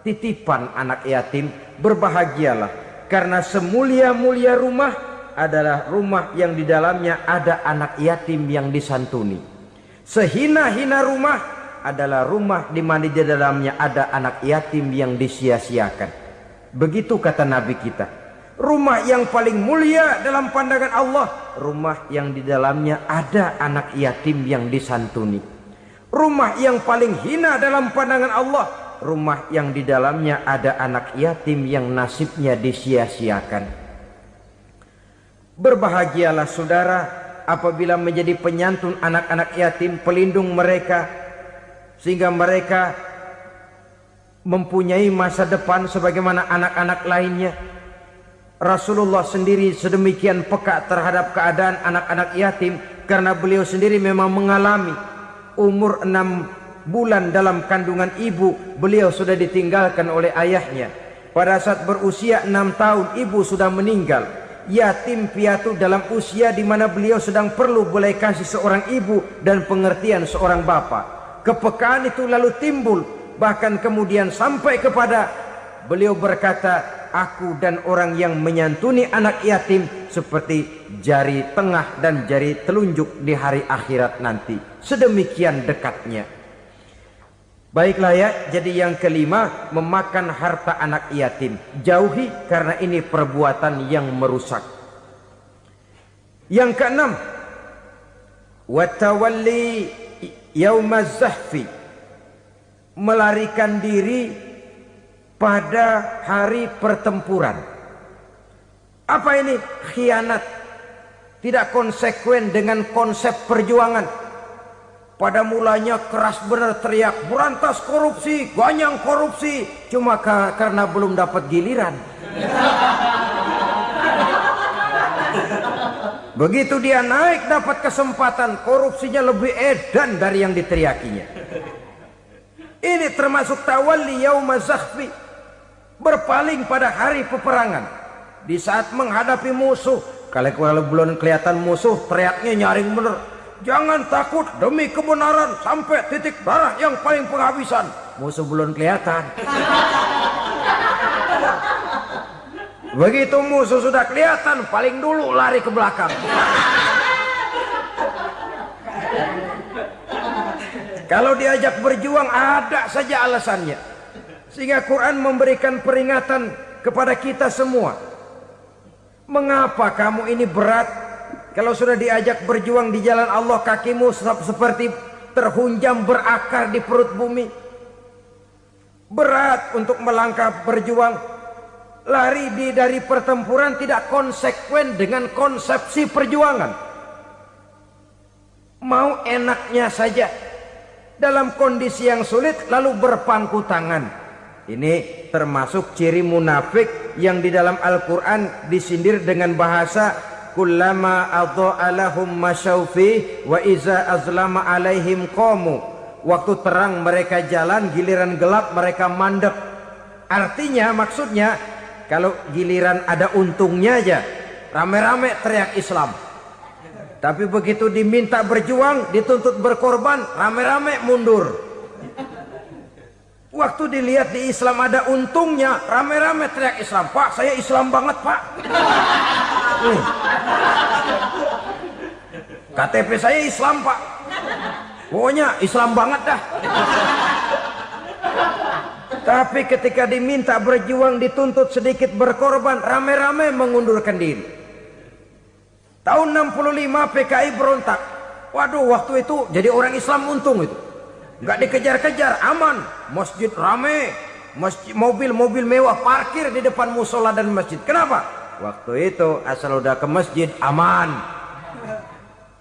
titipan anak yatim, berbahagialah, karena semulia-mulia rumah adalah rumah yang di dalamnya ada anak yatim yang disantuni. Sehina-hina rumah adalah rumah di mana di dalamnya ada anak yatim yang disia-siakan. Begitu kata Nabi kita. Rumah yang paling mulia dalam pandangan Allah, rumah yang di dalamnya ada anak yatim yang disantuni. Rumah yang paling hina dalam pandangan Allah, rumah yang di dalamnya ada anak yatim yang nasibnya disia-siakan. Berbahagialah saudara apabila menjadi penyantun anak-anak yatim, pelindung mereka, sehingga mereka mempunyai masa depan sebagaimana anak-anak lainnya. Rasulullah sendiri sedemikian peka terhadap keadaan anak-anak yatim karena beliau sendiri memang mengalami umur 6 bulan dalam kandungan ibu, beliau sudah ditinggalkan oleh ayahnya. Pada saat berusia 6 tahun ibu sudah meninggal. Yatim piatu dalam usia di mana beliau sedang perlu belas kasih seorang ibu dan pengertian seorang bapa. Kepekaan itu lalu timbul, bahkan kemudian sampai kepada beliau berkata, aku dan orang yang menyantuni anak yatim seperti jari tengah dan jari telunjuk di hari akhirat nanti. Sedemikian dekatnya. Baiklah ya, jadi yang kelima, memakan harta anak yatim. Jauhi karena ini perbuatan yang merusak. Yang keenam, watawalli yaumaz zahfi, melarikan diri pada hari pertempuran. Apa ini? Khianat. Tidak konsekuen dengan konsep perjuangan. Pada mulanya keras benar teriak, berantas korupsi, ganyang korupsi. Cuma karena belum dapat giliran. Begitu dia naik dapat kesempatan, korupsinya lebih edan dari yang diteriakinya. Ini termasuk tawalli yaumaz zahfi, berpaling pada hari peperangan. Di saat menghadapi musuh, kalau belum kelihatan musuh, teriaknya nyaring bener. Jangan takut demi kebenaran sampai titik darah yang paling penghabisan. Musuh belum kelihatan. Begitu musuh sudah kelihatan, paling dulu lari ke belakang. Kalau diajak berjuang ada saja alasannya. Sehingga Quran memberikan peringatan kepada kita semua. Mengapa kamu ini berat? Kalau sudah diajak berjuang di jalan Allah, kakimu seperti terhunjam berakar di perut bumi. Berat untuk melangkah berjuang. Lari dari pertempuran tidak konsekuen dengan konsepsi perjuangan. Mau enaknya saja. Dalam kondisi yang sulit lalu berpangku tangan. Ini termasuk ciri munafik yang di dalam Al-Quran disindir dengan bahasa kullama adha'a lahum masyaufi wa iza azlama alaihim qamu. Waktu terang mereka jalan, giliran gelap mereka mandek. Artinya, maksudnya kalau giliran ada untungnya aja rame-rame teriak Islam. Tapi begitu diminta berjuang, dituntut berkorban, rame-rame mundur. Waktu dilihat di Islam ada untungnya, rame-rame teriak Islam. Pak, saya Islam banget, Pak. KTP saya Islam, Pak. Pokoknya Islam banget dah. Tapi ketika diminta berjuang, dituntut sedikit berkorban, rame-rame mengundurkan diri. Tahun 65 PKI berontak. Waduh, waktu itu jadi orang Islam untung itu. Nggak dikejar-kejar, aman. Masjid rame, mobil-mobil mewah parkir di depan musola dan masjid. Kenapa? Waktu itu asal udah ke masjid aman.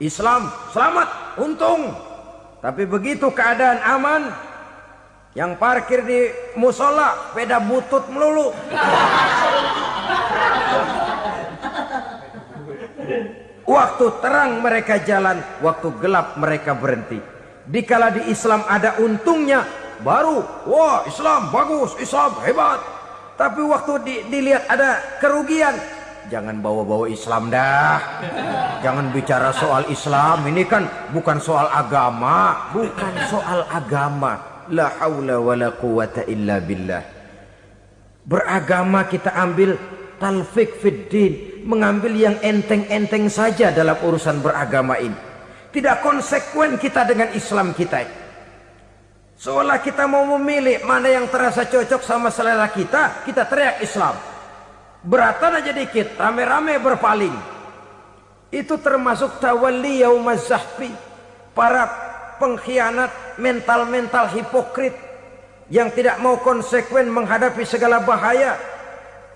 Islam selamat, untung. Tapi begitu keadaan aman, yang parkir di musola sepeda butut melulu. Waktu terang mereka jalan, waktu gelap mereka berhenti. Dikala di Islam ada untungnya, baru wah Islam bagus, Islam hebat. Tapi waktu dilihat ada kerugian, jangan bawa-bawa Islam dah. Jangan bicara soal Islam, ini kan bukan soal agama. Bukan soal agama. La haula wa la quwata illa billah. Beragama kita ambil talfik fid din, mengambil yang enteng-enteng saja dalam urusan beragama ini. Tidak konsekuen kita dengan Islam kita. Seolah kita mau memilih mana yang terasa cocok sama selera kita, kita teriak Islam. Beratan aja dikit, rame-rame berpaling. Itu termasuk tawalli yaumaz zahfi. Para pengkhianat, mental-mental hipokrit. yang tidak mau konsekuen menghadapi segala bahaya,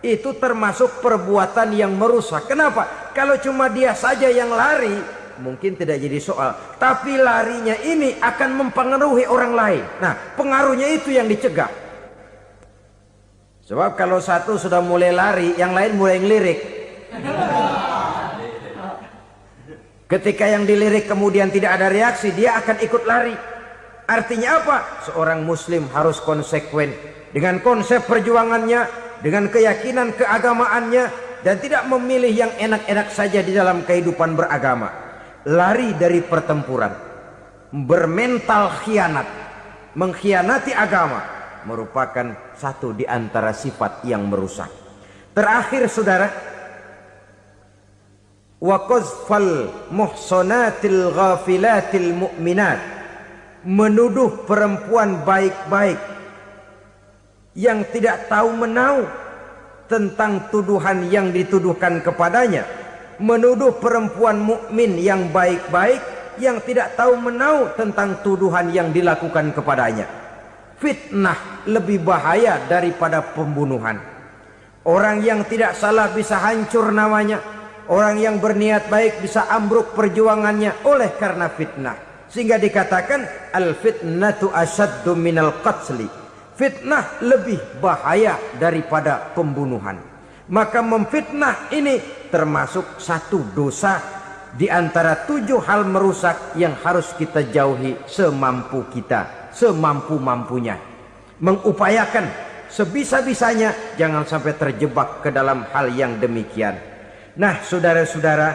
itu termasuk perbuatan yang merusak. Kenapa? Kalau cuma dia saja yang lari, mungkin tidak jadi soal. Tapi larinya ini akan mempengaruhi orang lain. Nah, pengaruhnya itu yang dicegah. Sebab kalau satu sudah mulai lari, yang lain mulai ngelirik. Ketika yang dilirik kemudian tidak ada reaksi, dia akan ikut lari. Artinya apa? Seorang muslim harus konsekuen dengan konsep perjuangannya, dengan keyakinan keagamaannya, dan tidak memilih yang enak-enak saja di dalam kehidupan beragama. Lari dari pertempuran, bermental khianat, mengkhianati agama, merupakan satu di antara sifat yang merusak. Terakhir saudara, wa qazfal muhsanatil ghafilatil mu'minat, menuduh perempuan baik-baik yang tidak tahu menahu tentang tuduhan yang dituduhkan kepadanya, menuduh perempuan mukmin yang baik-baik yang tidak tahu menahu tentang tuduhan yang dilakukan kepadanya. Fitnah lebih bahaya daripada pembunuhan. Orang yang tidak salah bisa hancur namanya, orang yang berniat baik bisa ambruk perjuangannya oleh karena fitnah. Sehingga dikatakan al-fitnatu asyaddu minal qatli. Fitnah lebih bahaya daripada pembunuhan. Maka memfitnah ini termasuk satu dosa di antara 7 hal merusak yang harus kita jauhi semampu kita, semampu-mampunya. Mengupayakan sebisa-bisanya jangan sampai terjebak ke dalam hal yang demikian. Nah, saudara-saudara,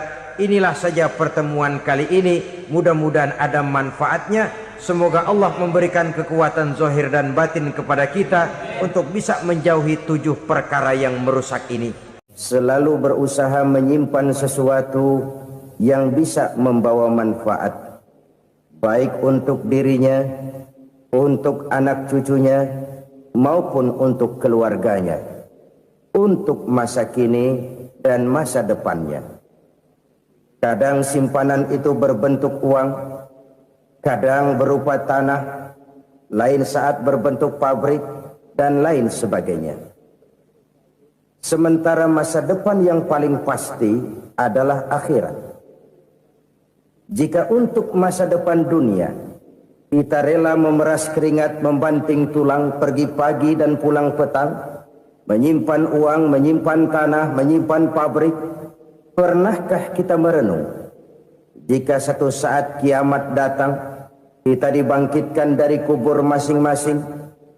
inilah saja pertemuan kali ini. Mudah-mudahan ada manfaatnya. Semoga Allah memberikan kekuatan zahir dan batin kepada kita untuk bisa menjauhi 7 perkara yang merusak ini. Selalu berusaha menyimpan sesuatu yang bisa membawa manfaat, baik untuk dirinya, untuk anak cucunya, maupun untuk keluarganya, untuk masa kini dan masa depannya. Kadang simpanan itu berbentuk uang, kadang berupa tanah, lain saat berbentuk pabrik, dan lain sebagainya. Sementara masa depan yang paling pasti adalah akhirat. Jika untuk masa depan dunia kita rela memeras keringat, membanting tulang, pergi pagi dan pulang petang, menyimpan uang, menyimpan tanah, menyimpan pabrik, pernahkah kita merenung jika satu saat kiamat datang, kita dibangkitkan dari kubur masing-masing,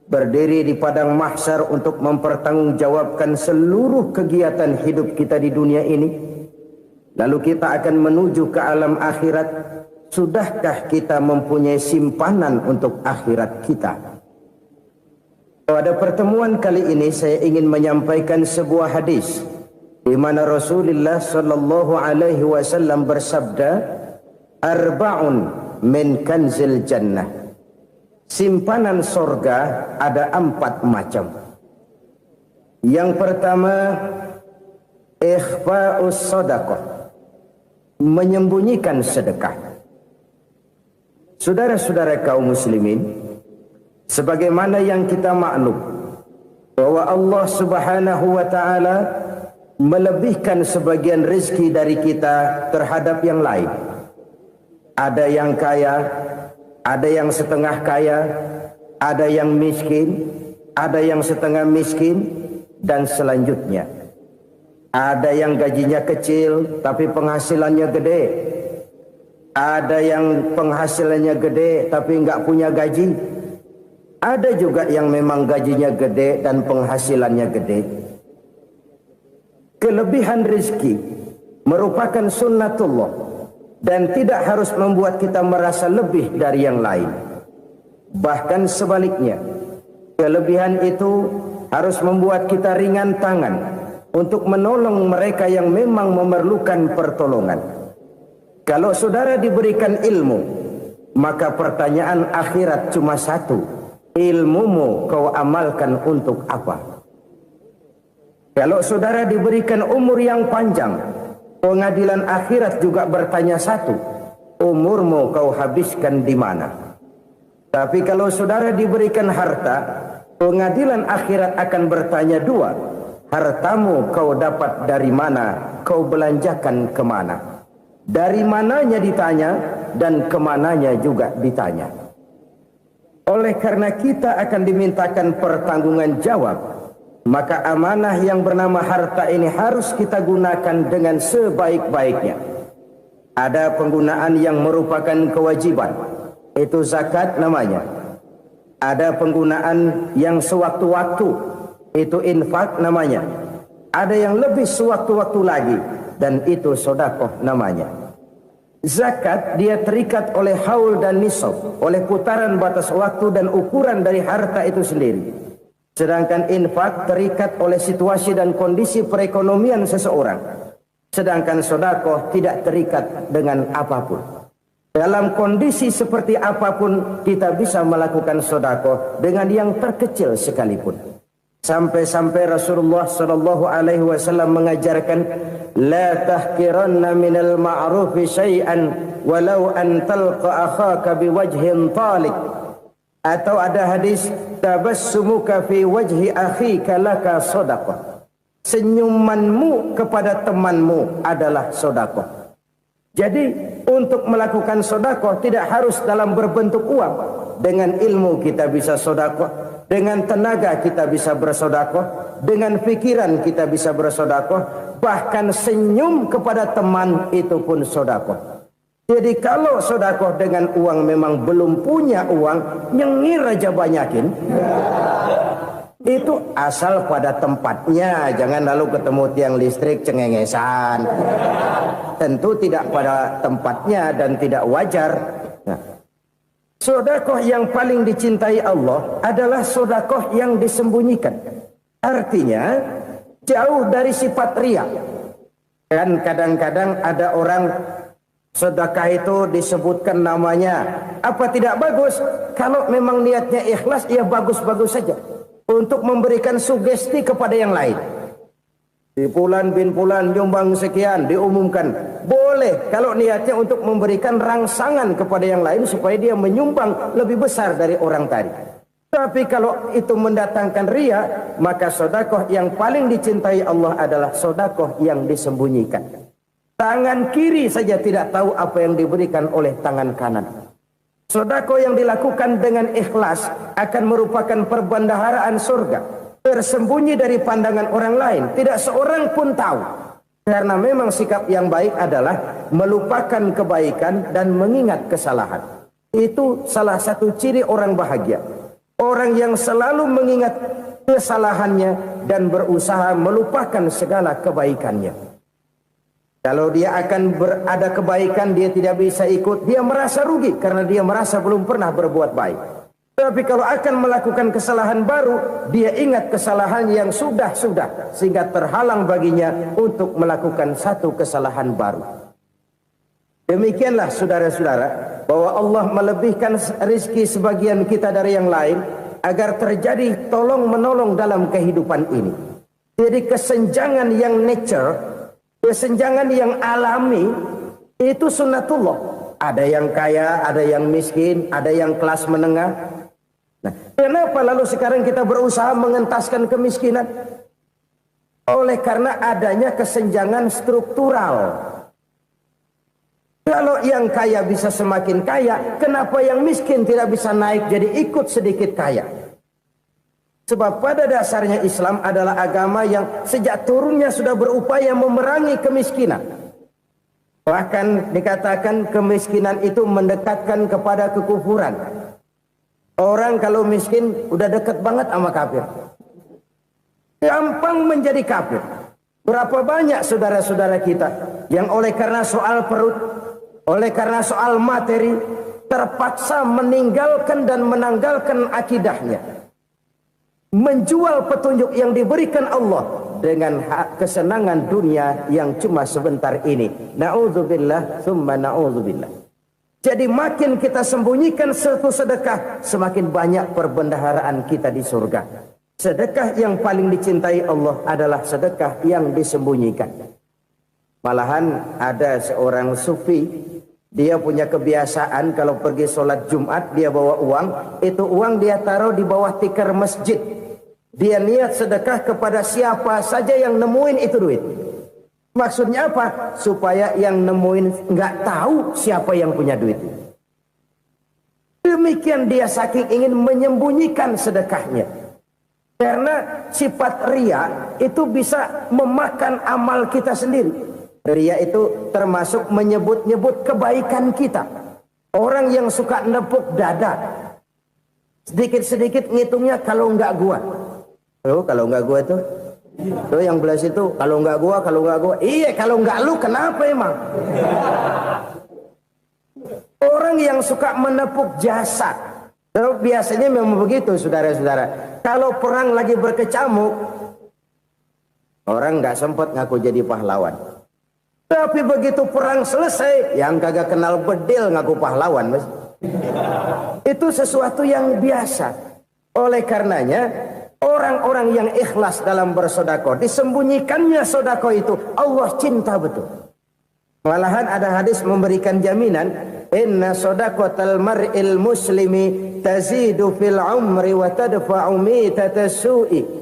berdiri di padang mahsyar untuk mempertanggungjawabkan seluruh kegiatan hidup kita di dunia ini. Lalu kita akan menuju ke alam akhirat. Sudahkah kita mempunyai simpanan untuk akhirat kita? Pada pertemuan kali ini saya ingin menyampaikan sebuah hadis di mana Rasulullah sallallahu alaihi wasallam bersabda, arba'un min kanzil jannah. Simpanan sorga ada 4 macam. Yang pertama, ikhfa'us sadaqah, menyembunyikan sedekah. Saudara-saudara kaum muslimin, sebagaimana yang kita maklum bahwa Allah Subhanahu wa taala melebihkan sebagian rezeki dari kita terhadap yang lain. Ada yang kaya, ada yang setengah kaya, ada yang miskin, ada yang setengah miskin, dan selanjutnya. Ada yang gajinya kecil tapi penghasilannya gede. Ada yang penghasilannya gede tapi nggak punya gaji. Ada juga yang memang gajinya gede dan penghasilannya gede. Kelebihan rezeki merupakan sunnatullah dan tidak harus membuat kita merasa lebih dari yang lain. Bahkan sebaliknya, kelebihan itu harus membuat kita ringan tangan untuk menolong mereka yang memang memerlukan pertolongan. Kalau saudara diberikan ilmu, maka pertanyaan akhirat cuma satu: ilmumu kau amalkan untuk apa? Kalau saudara diberikan umur yang panjang, pengadilan akhirat juga bertanya satu: umurmu kau habiskan di mana? Tapi kalau saudara diberikan harta, pengadilan akhirat akan bertanya dua. Hartamu kau dapat dari mana? Kau belanjakan kemana? Dari mananya ditanya, dan kemananya juga ditanya. Oleh karena kita akan dimintakan pertanggungan jawab, maka amanah yang bernama harta ini harus kita gunakan dengan sebaik-baiknya. Ada penggunaan yang merupakan kewajiban, itu zakat namanya. Ada penggunaan yang sewaktu-waktu, itu infak namanya. Ada yang lebih sewaktu-waktu lagi, dan itu sedekah namanya. Zakat dia terikat oleh haul dan nisab, oleh putaran batas waktu dan ukuran dari harta itu sendiri. Sedangkan infak terikat oleh situasi dan kondisi perekonomian seseorang. Sedangkan sedekah tidak terikat dengan apapun. Dalam kondisi seperti apapun kita bisa melakukan sedekah dengan yang terkecil sekalipun. Sampai-sampai Rasulullah sallallahu alaihi wasallam mengajarkan, la tahqiranna minal ma'rufi syai'an walau an talqa akhaka biwajhin talik. Atau ada hadis, tabassumuka fi wajhi akhika laka shadaqah. Senyumanmu kepada temanmu adalah sedekah. Jadi untuk melakukan sedekah tidak harus dalam berbentuk uang. Dengan ilmu kita bisa sedekah, dengan tenaga kita bisa bersedekah, dengan pikiran kita bisa bersedekah, bahkan senyum kepada teman itu pun sedekah. Jadi kalau sedekah dengan uang memang belum punya uang, nyengir aja banyakin. Itu asal pada tempatnya, jangan lalu ketemu tiang listrik cengengesan. Tentu tidak pada tempatnya dan tidak wajar. Nah, sedekah yang paling dicintai Allah adalah sedekah yang disembunyikan. Artinya jauh dari sifat riya. Kan kadang-kadang ada orang sedekah itu disebutkan namanya. Apa tidak bagus? Kalau memang niatnya ikhlas, ya bagus-bagus saja. Untuk memberikan sugesti kepada yang lain. Di Fulan bin Fulan nyumbang sekian, diumumkan. Boleh kalau niatnya untuk memberikan rangsangan kepada yang lain supaya dia menyumbang lebih besar dari orang tadi. Tapi kalau itu mendatangkan riya, maka sedekah yang paling dicintai Allah adalah sedekah yang disembunyikan. Tangan kiri saja tidak tahu apa yang diberikan oleh tangan kanan. Sedekah yang dilakukan dengan ikhlas akan merupakan perbendaharaan surga, tersembunyi dari pandangan orang lain, tidak seorang pun tahu. Karena memang sikap yang baik adalah melupakan kebaikan dan mengingat kesalahan. Itu salah satu ciri orang bahagia. Orang yang selalu mengingat kesalahannya dan berusaha melupakan segala kebaikannya. Kalau dia akan berada kebaikan, dia tidak bisa ikut, dia merasa rugi karena dia merasa belum pernah berbuat baik. Tapi kalau akan melakukan kesalahan baru, dia ingat kesalahan yang sudah-sudah, sehingga terhalang baginya untuk melakukan satu kesalahan baru. Demikianlah saudara-saudara, bahwa Allah melebihkan rizki sebagian kita dari yang lain, agar terjadi tolong-menolong dalam kehidupan ini. Jadi kesenjangan yang nature, kesenjangan yang alami, itu sunnatullah. Ada yang kaya, ada yang miskin, ada yang kelas menengah. Nah, kenapa lalu sekarang kita berusaha mengentaskan kemiskinan? Oleh karena adanya kesenjangan struktural. Kalau yang kaya bisa semakin kaya, kenapa yang miskin tidak bisa naik jadi ikut sedikit kaya? Sebab pada dasarnya Islam adalah agama yang sejak turunnya sudah berupaya memerangi kemiskinan. Bahkan dikatakan kemiskinan itu mendekatkan kepada kekufuran. Orang kalau miskin udah dekat banget sama kafir. Gampang menjadi kafir. Berapa banyak saudara-saudara kita yang oleh karena soal perut, oleh karena soal materi, terpaksa meninggalkan dan menanggalkan akidahnya. Menjual petunjuk yang diberikan Allah dengan kesenangan dunia yang cuma sebentar ini. Na'udzubillah, thumma na'udzubillah. Jadi makin kita sembunyikan satu sedekah, semakin banyak perbendaharaan kita di surga. Sedekah yang paling dicintai Allah adalah sedekah yang disembunyikan. Malahan ada seorang sufi, Dia punya kebiasaan kalau pergi sholat Jumat dia bawa uang, itu uang dia taruh di bawah tikar masjid. Dia niat sedekah kepada siapa saja yang nemuin itu duit. Maksudnya apa? Supaya yang nemuin nggak tahu siapa yang punya duit. Demikian dia saking ingin menyembunyikan sedekahnya. Karena sifat riya itu bisa memakan amal kita sendiri. Riya itu termasuk menyebut-nyebut kebaikan kita. Orang yang suka nepuk dada, sedikit-sedikit ngitungnya kalau enggak gua. Oh, kalau enggak gua tuh yang belas itu kalau enggak gua. Iya, kalau enggak lu kenapa emang? Orang yang suka menepuk jasad, biasanya memang begitu, saudara-saudara. Kalau perang lagi berkecamuk, orang enggak sempat ngaku jadi pahlawan. Tapi begitu perang selesai, yang kagak kenal bedil ngaku pahlawan, Mas. Itu sesuatu yang biasa. Oleh karenanya, orang-orang yang ikhlas dalam bersedekah, disembunyikannya sedekah itu, Allah cinta betul. Malahan ada hadis memberikan jaminan, inna shadaqatal mar'il muslimi tazidu fil umri wa tadfa'u mitatas su'i.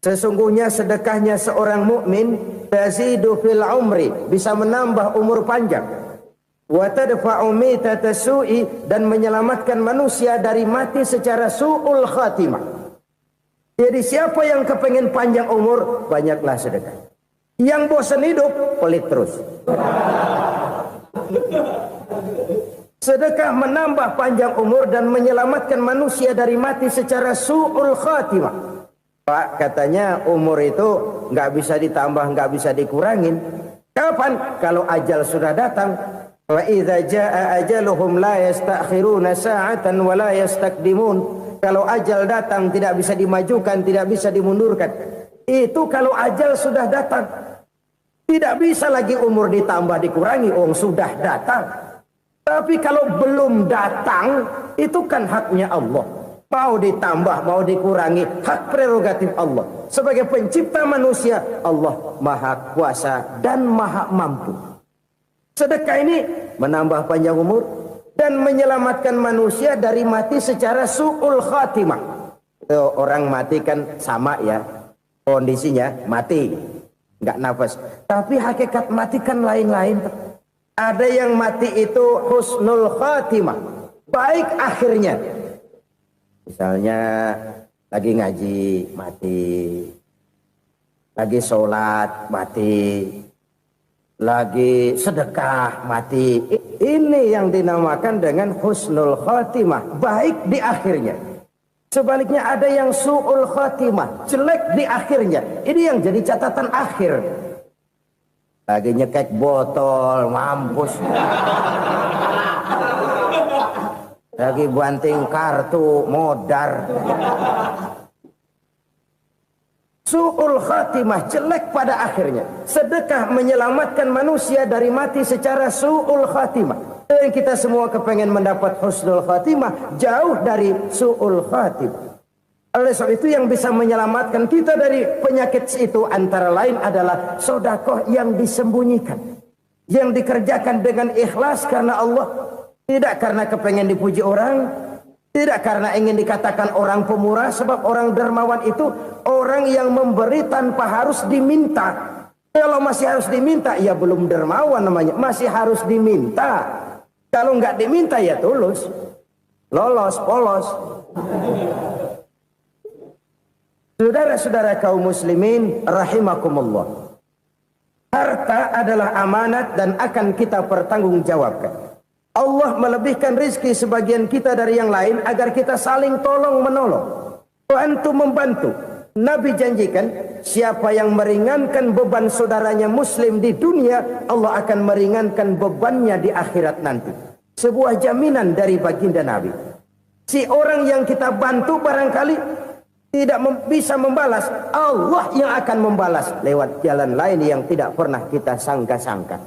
Sesungguhnya sedekahnya seorang mukmin tazidu fil umri, bisa menambah umur panjang, wa tadfa'u mitatas su'i, dan menyelamatkan manusia dari mati secara su'ul khatimah. Jadi siapa yang kepengen panjang umur, banyaklah sedekah. Yang bosan hidup, pelit terus. Sedekah menambah panjang umur dan menyelamatkan manusia dari mati secara su'ul khatimah. Pak, katanya umur itu nggak bisa ditambah, nggak bisa dikurangin. Kapan? Kalau ajal sudah datang. Wa idza jaa ajaluhum la yastakhiruna sa'atan wa la yastakdimun. Kalau ajal datang tidak bisa dimajukan, tidak bisa dimundurkan. Itu kalau ajal sudah datang. Tidak bisa lagi umur ditambah dikurangi, sudah datang. Tapi kalau belum datang, itu kan haknya Allah. Mau ditambah, mau dikurangi, hak prerogatif Allah. Sebagai pencipta manusia, Allah maha kuasa dan maha mampu. Sedekah ini menambah panjang umur dan menyelamatkan manusia dari mati secara su'ul khatimah. Orang mati kan sama ya, kondisinya mati, nggak nafas. Tapi hakikat mati kan lain-lain. Ada yang mati itu husnul khatimah, baik akhirnya. Misalnya lagi ngaji mati, lagi sholat mati, lagi sedekah mati. Ini yang dinamakan dengan husnul khatimah, baik di akhirnya. Sebaliknya ada yang su'ul khatimah, jelek di akhirnya. Ini yang jadi catatan akhir. Lagi nyekek botol, mampus. Lagi banting kartu, modar. Su'ul khatimah, jelek pada akhirnya. Sedekah menyelamatkan manusia dari mati secara su'ul khatimah. Dan kita semua kepengen mendapat husnul khatimah, jauh dari su'ul khatimah. Oleh sebab itu yang bisa menyelamatkan kita dari penyakit itu antara lain adalah sedekah yang disembunyikan, yang dikerjakan dengan ikhlas karena Allah. Tidak karena kepengen dipuji orang, tidak karena ingin dikatakan orang pemurah, sebab orang dermawan itu orang yang memberi tanpa harus diminta. Kalau masih harus diminta, ya belum dermawan namanya, masih harus diminta. Kalau nggak diminta ya tulus, lolos, polos. Saudara-saudara kaum muslimin rahimakumullah. Harta adalah amanat dan akan kita pertanggungjawabkan. Allah melebihkan rizki sebagian kita dari yang lain agar kita saling tolong menolong, bantu membantu. Nabi janjikan siapa yang meringankan beban saudaranya muslim di dunia, Allah akan meringankan bebannya di akhirat nanti. Sebuah jaminan dari baginda Nabi. Si orang yang kita bantu barangkali tidak bisa membalas, Allah yang akan membalas lewat jalan lain yang tidak pernah kita sangka-sangka.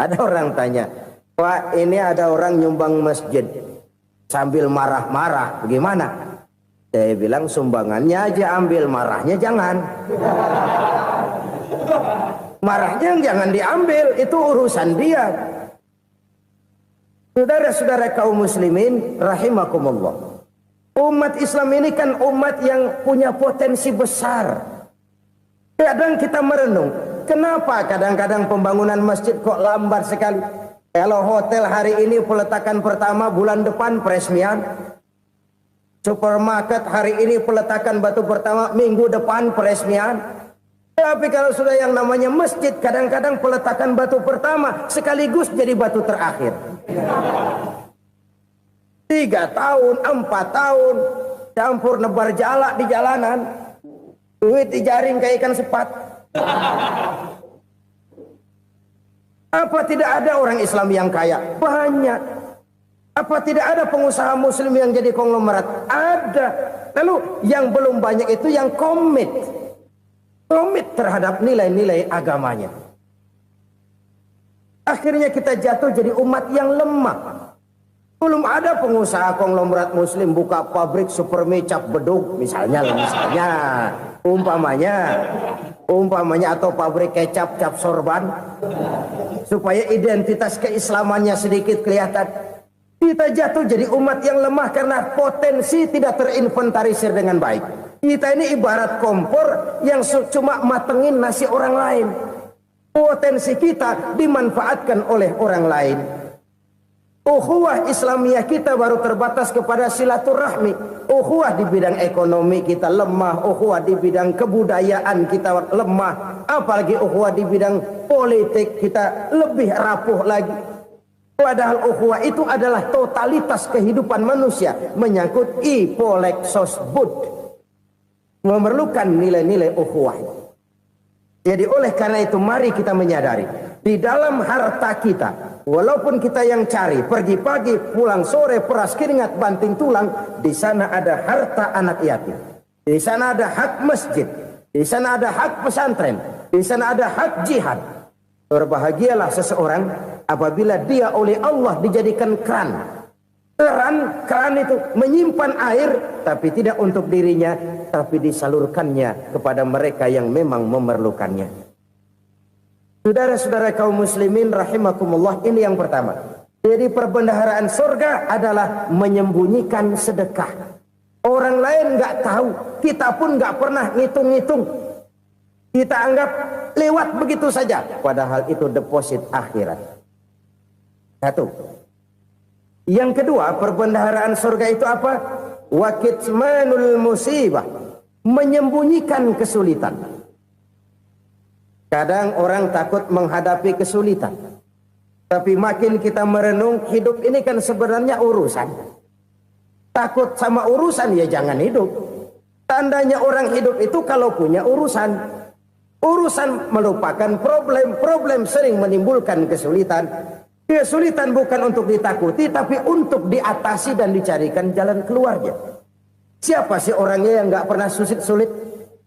Ada orang tanya, Pak, ini ada orang nyumbang masjid sambil marah-marah, bagaimana? Saya bilang sumbangannya aja ambil, marahnya jangan. Marahnya jangan diambil, itu urusan dia. Saudara-saudara kaum muslimin rahimakumullah. Umat Islam ini kan umat yang punya potensi besar. Kadang kita merenung, kenapa kadang-kadang pembangunan masjid kok lambat sekali? Kalau hotel hari ini peletakan pertama, bulan depan peresmian. Supermarket hari ini peletakan batu pertama, minggu depan peresmian. Tapi kalau sudah yang namanya masjid, kadang-kadang peletakan batu pertama sekaligus jadi batu terakhir. 3 tahun, 4 tahun, campur nebar jalak di jalanan, duit dijaring kayak ikan sepat. Apa tidak ada orang Islam yang kaya? Banyak. Apa tidak ada pengusaha muslim yang jadi konglomerat? Ada. Lalu yang belum banyak itu yang komit terhadap nilai-nilai agamanya. Akhirnya kita jatuh jadi umat yang lemah. Belum ada pengusaha konglomerat muslim buka pabrik supermi cap beduk misalnya umpamanya atau pabrik kecap cap sorban supaya identitas keislamannya sedikit kelihatan. Kita jatuh jadi umat yang lemah karena potensi tidak terinventarisir dengan baik. Kita ini ibarat kompor yang cuma matengin nasi orang lain. Potensi kita dimanfaatkan oleh orang lain. Ukhuwah Islamiyah kita baru terbatas kepada silaturahmi. Ukhuwah di bidang ekonomi kita lemah. Ukhuwah di bidang kebudayaan kita lemah. Apalagi ukhuwah di bidang politik kita lebih rapuh lagi. Padahal ukhuwah itu adalah totalitas kehidupan manusia. Menyangkut ipolek sosbud. Memerlukan nilai-nilai ukhuwah. Jadi oleh karena itu mari kita menyadari. Di dalam harta kita, walaupun kita yang cari, pergi pagi, pulang sore, peras keringat, banting tulang, di sana ada harta anak yatim. Di sana ada hak masjid. Di sana ada hak pesantren. Di sana ada hak jihad. Berbahagialah seseorang apabila dia oleh Allah dijadikan keran. Keran itu menyimpan air, tapi tidak untuk dirinya, tapi disalurkannya kepada mereka yang memang memerlukannya. Saudara-saudara kaum muslimin rahimakumullah, ini yang pertama. Jadi perbendaharaan surga adalah menyembunyikan sedekah. Orang lain nggak tahu, kita pun nggak pernah ngitung-ngitung. Kita anggap lewat begitu saja, padahal itu deposit akhirat. Satu. Yang kedua, perbendaharaan surga itu apa? Wa kitmanul musibah, menyembunyikan kesulitan. Kadang orang takut menghadapi kesulitan. Tapi makin kita merenung, hidup ini kan sebenarnya urusan. Takut sama urusan ya jangan hidup. Tandanya orang hidup itu kalau punya urusan. Urusan melupakan problem. Problem sering menimbulkan kesulitan. Kesulitan bukan untuk ditakuti, tapi untuk diatasi dan dicarikan jalan keluarnya. Siapa sih orangnya yang nggak pernah sulit-sulit?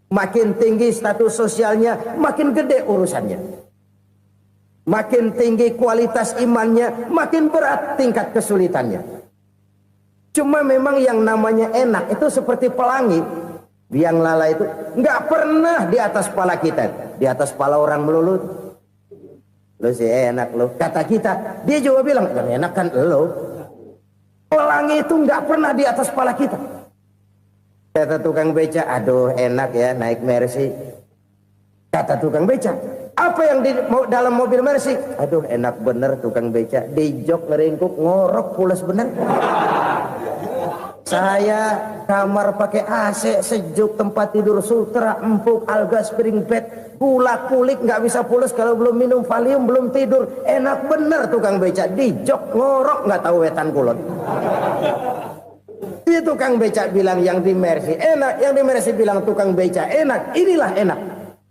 Makin tinggi status sosialnya, makin gede urusannya. Makin tinggi kualitas imannya, makin berat tingkat kesulitannya. Cuma memang yang namanya enak itu seperti pelangi. Biang lala itu nggak pernah di atas kepala kita, di atas kepala orang melulu. Lo sih enak lo, kata kita. Dia juga bilang, yang enak kan lo. Pelangi itu nggak pernah di atas kepala kita. Kata tukang beca, aduh enak ya naik Mercy. Kata tukang beca, apa yang di dalam mobil Mercy? Aduh enak bener tukang beca, di jok ngeringkuk ngorok pulas bener. Saya kamar pakai AC sejuk, tempat tidur sutra empuk, alga spring bed, gula kulik nggak bisa pulas kalau belum minum Valium, belum tidur. Enak bener tukang beca, di jok ngorok nggak tahu wetan kulon. Itu tukang beca bilang yang di Mercy enak, yang di Mercy bilang tukang beca enak. Inilah enak.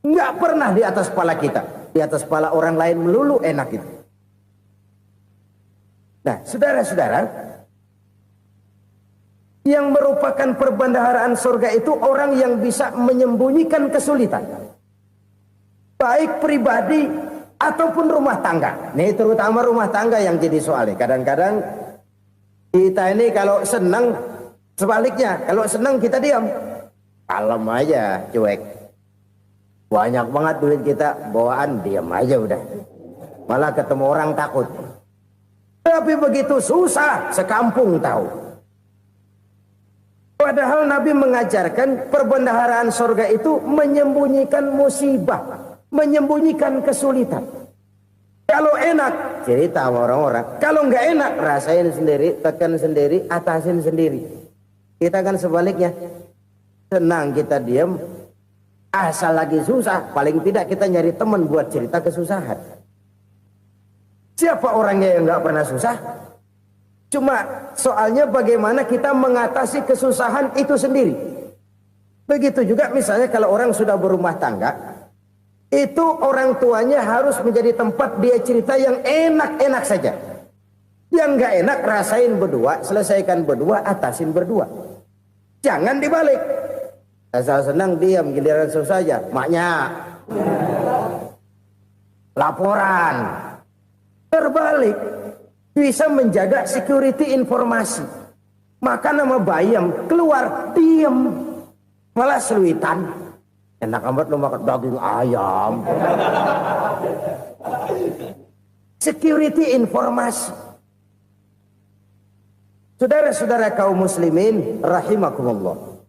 Nggak pernah di atas kepala kita, di atas kepala orang lain melulu enak itu. Nah, saudara-saudara, yang merupakan perbendaharaan surga itu orang yang bisa menyembunyikan kesulitan, baik pribadi ataupun rumah tangga. Nih terutama rumah tangga yang jadi soalnya. Kadang-kadang kita ini kalau senang, sebaliknya kalau senang kita diam, kalem aja, cuek. Banyak banget duit kita bawaan, diam aja udah. Malah ketemu orang takut. Tapi begitu susah, sekampung tahu. Padahal Nabi mengajarkan perbendaharaan surga itu menyembunyikan musibah, menyembunyikan kesulitan. Kalau enak, cerita sama orang-orang. Kalau nggak enak, rasain sendiri, tekan sendiri, atasin sendiri. Kita kan sebaliknya. Senang kita diam, asal lagi susah, paling tidak kita nyari teman buat cerita kesusahan. Siapa orangnya yang nggak pernah susah? Cuma soalnya bagaimana kita mengatasi kesusahan itu sendiri. Begitu juga misalnya kalau orang sudah berumah tangga, itu orang tuanya harus menjadi tempat dia cerita yang enak-enak saja. Yang nggak enak rasain berdua, selesaikan berdua, atasin berdua. Jangan dibalik. Asal senang diam, giliran susah saja. Maknya laporan. Terbalik. Bisa menjaga security informasi. Maka nama bayam keluar diam, malah seluitan. Enak amat lo makan daging ayam. Security informasi. Saudara-saudara kaum muslimin rahimakumullah.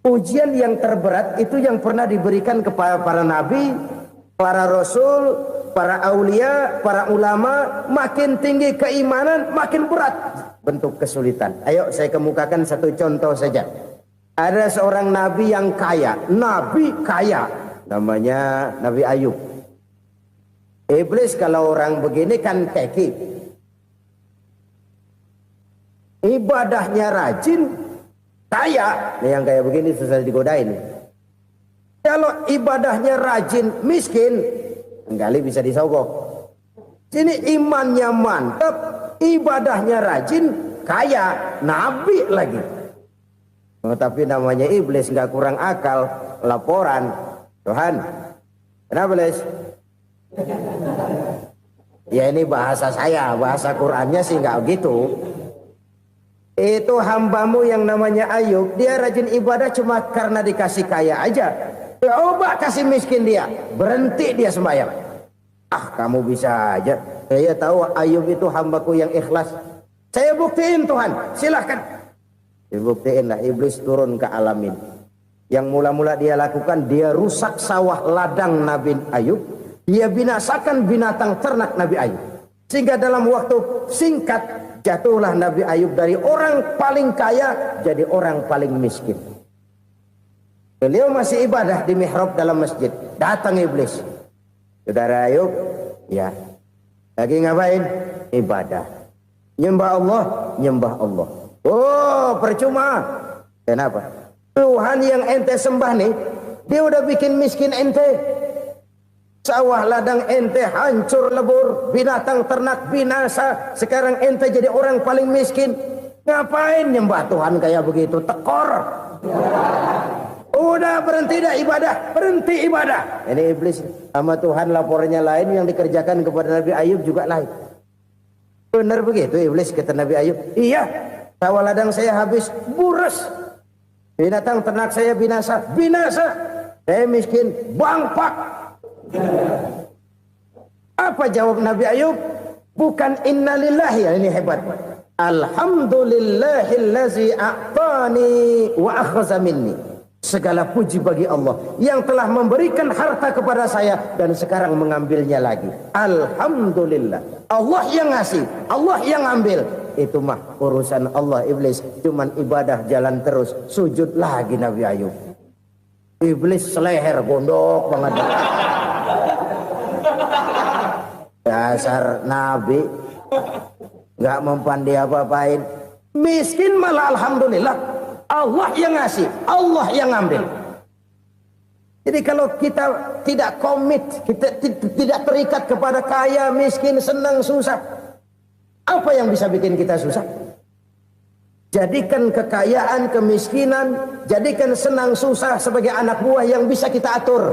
Ujian yang terberat itu yang pernah diberikan kepada para nabi, para rasul, para aulia, para ulama. Makin tinggi keimanan, makin berat bentuk kesulitan. Ayo saya kemukakan satu contoh saja. Ada seorang nabi yang kaya, nabi kaya, namanya Nabi Ayub. Iblis kalau orang begini kan keki. Ibadahnya rajin, kaya. Nih yang kayak begini susah digodain. Kalau ibadahnya rajin, miskin, kali bisa disogok. Sini imannya mantap, ibadahnya rajin, kaya, nabi lagi. Oh, tapi namanya iblis nggak kurang akal. Laporan, Tuhan, kenapa les? Ya ini bahasa saya, bahasa Qurannya sih nggak gitu. Itu hambamu yang namanya Ayub, dia rajin ibadah cuma karena dikasih kaya aja. Coba kasih miskin dia, berhenti dia sembahyang. Ah, kamu bisa aja. Saya tahu Ayub itu hambaku yang ikhlas. Saya buktiin Tuhan, silahkan. Dibuktiin lah, iblis turun ke alamin. Yang mula-mula dia lakukan, dia rusak sawah ladang Nabi Ayub. Dia binasakan binatang ternak Nabi Ayub. Sehingga dalam waktu singkat, jatuhlah Nabi Ayub dari orang paling kaya jadi orang paling miskin. Beliau masih ibadah di mihrab dalam masjid. Datang iblis. Saudara Ayub, ya. Lagi ngapain? Ibadah. Nyembah Allah, nyembah Allah. Oh, percuma. Kenapa? Tuhan yang ente sembah nih, dia udah bikin miskin ente. Sawah ladang ente hancur lebur, binatang ternak binasa. Sekarang ente jadi orang paling miskin. Ngapain nyembah Tuhan kayak begitu? Tekor. Udah berhenti dah ibadah, berhenti ibadah. Ini iblis sama Tuhan laporannya lain, yang dikerjakan kepada Nabi Ayub juga lain. Benar begitu iblis kata Nabi Ayub? Iya, sawah ladang saya habis, buras. Binatang ternak saya binasa, binasa. Saya miskin, bangpak. Apa jawab Nabi Ayub? Bukan innalillahi, ya ini hebat. Alhamdulillahillazi a'tani wa akhza minni. Segala puji bagi Allah yang telah memberikan harta kepada saya dan sekarang mengambilnya lagi. Alhamdulillah. Allah yang ngasih, Allah yang ambil. Itu mah urusan Allah. Iblis cuman ibadah jalan terus, sujud lagi Nabi Ayub. Iblis seleher gondok banget. Dasar Nabi nggak mempan dia apa-apain. Miskin malah alhamdulillah. Allah yang ngasih, Allah yang ambil. Jadi kalau kita tidak komit, kita tidak terikat kepada kaya, miskin, senang, susah, apa yang bisa bikin kita susah? Jadikan kekayaan, kemiskinan, jadikan senang, susah sebagai anak buah yang bisa kita atur.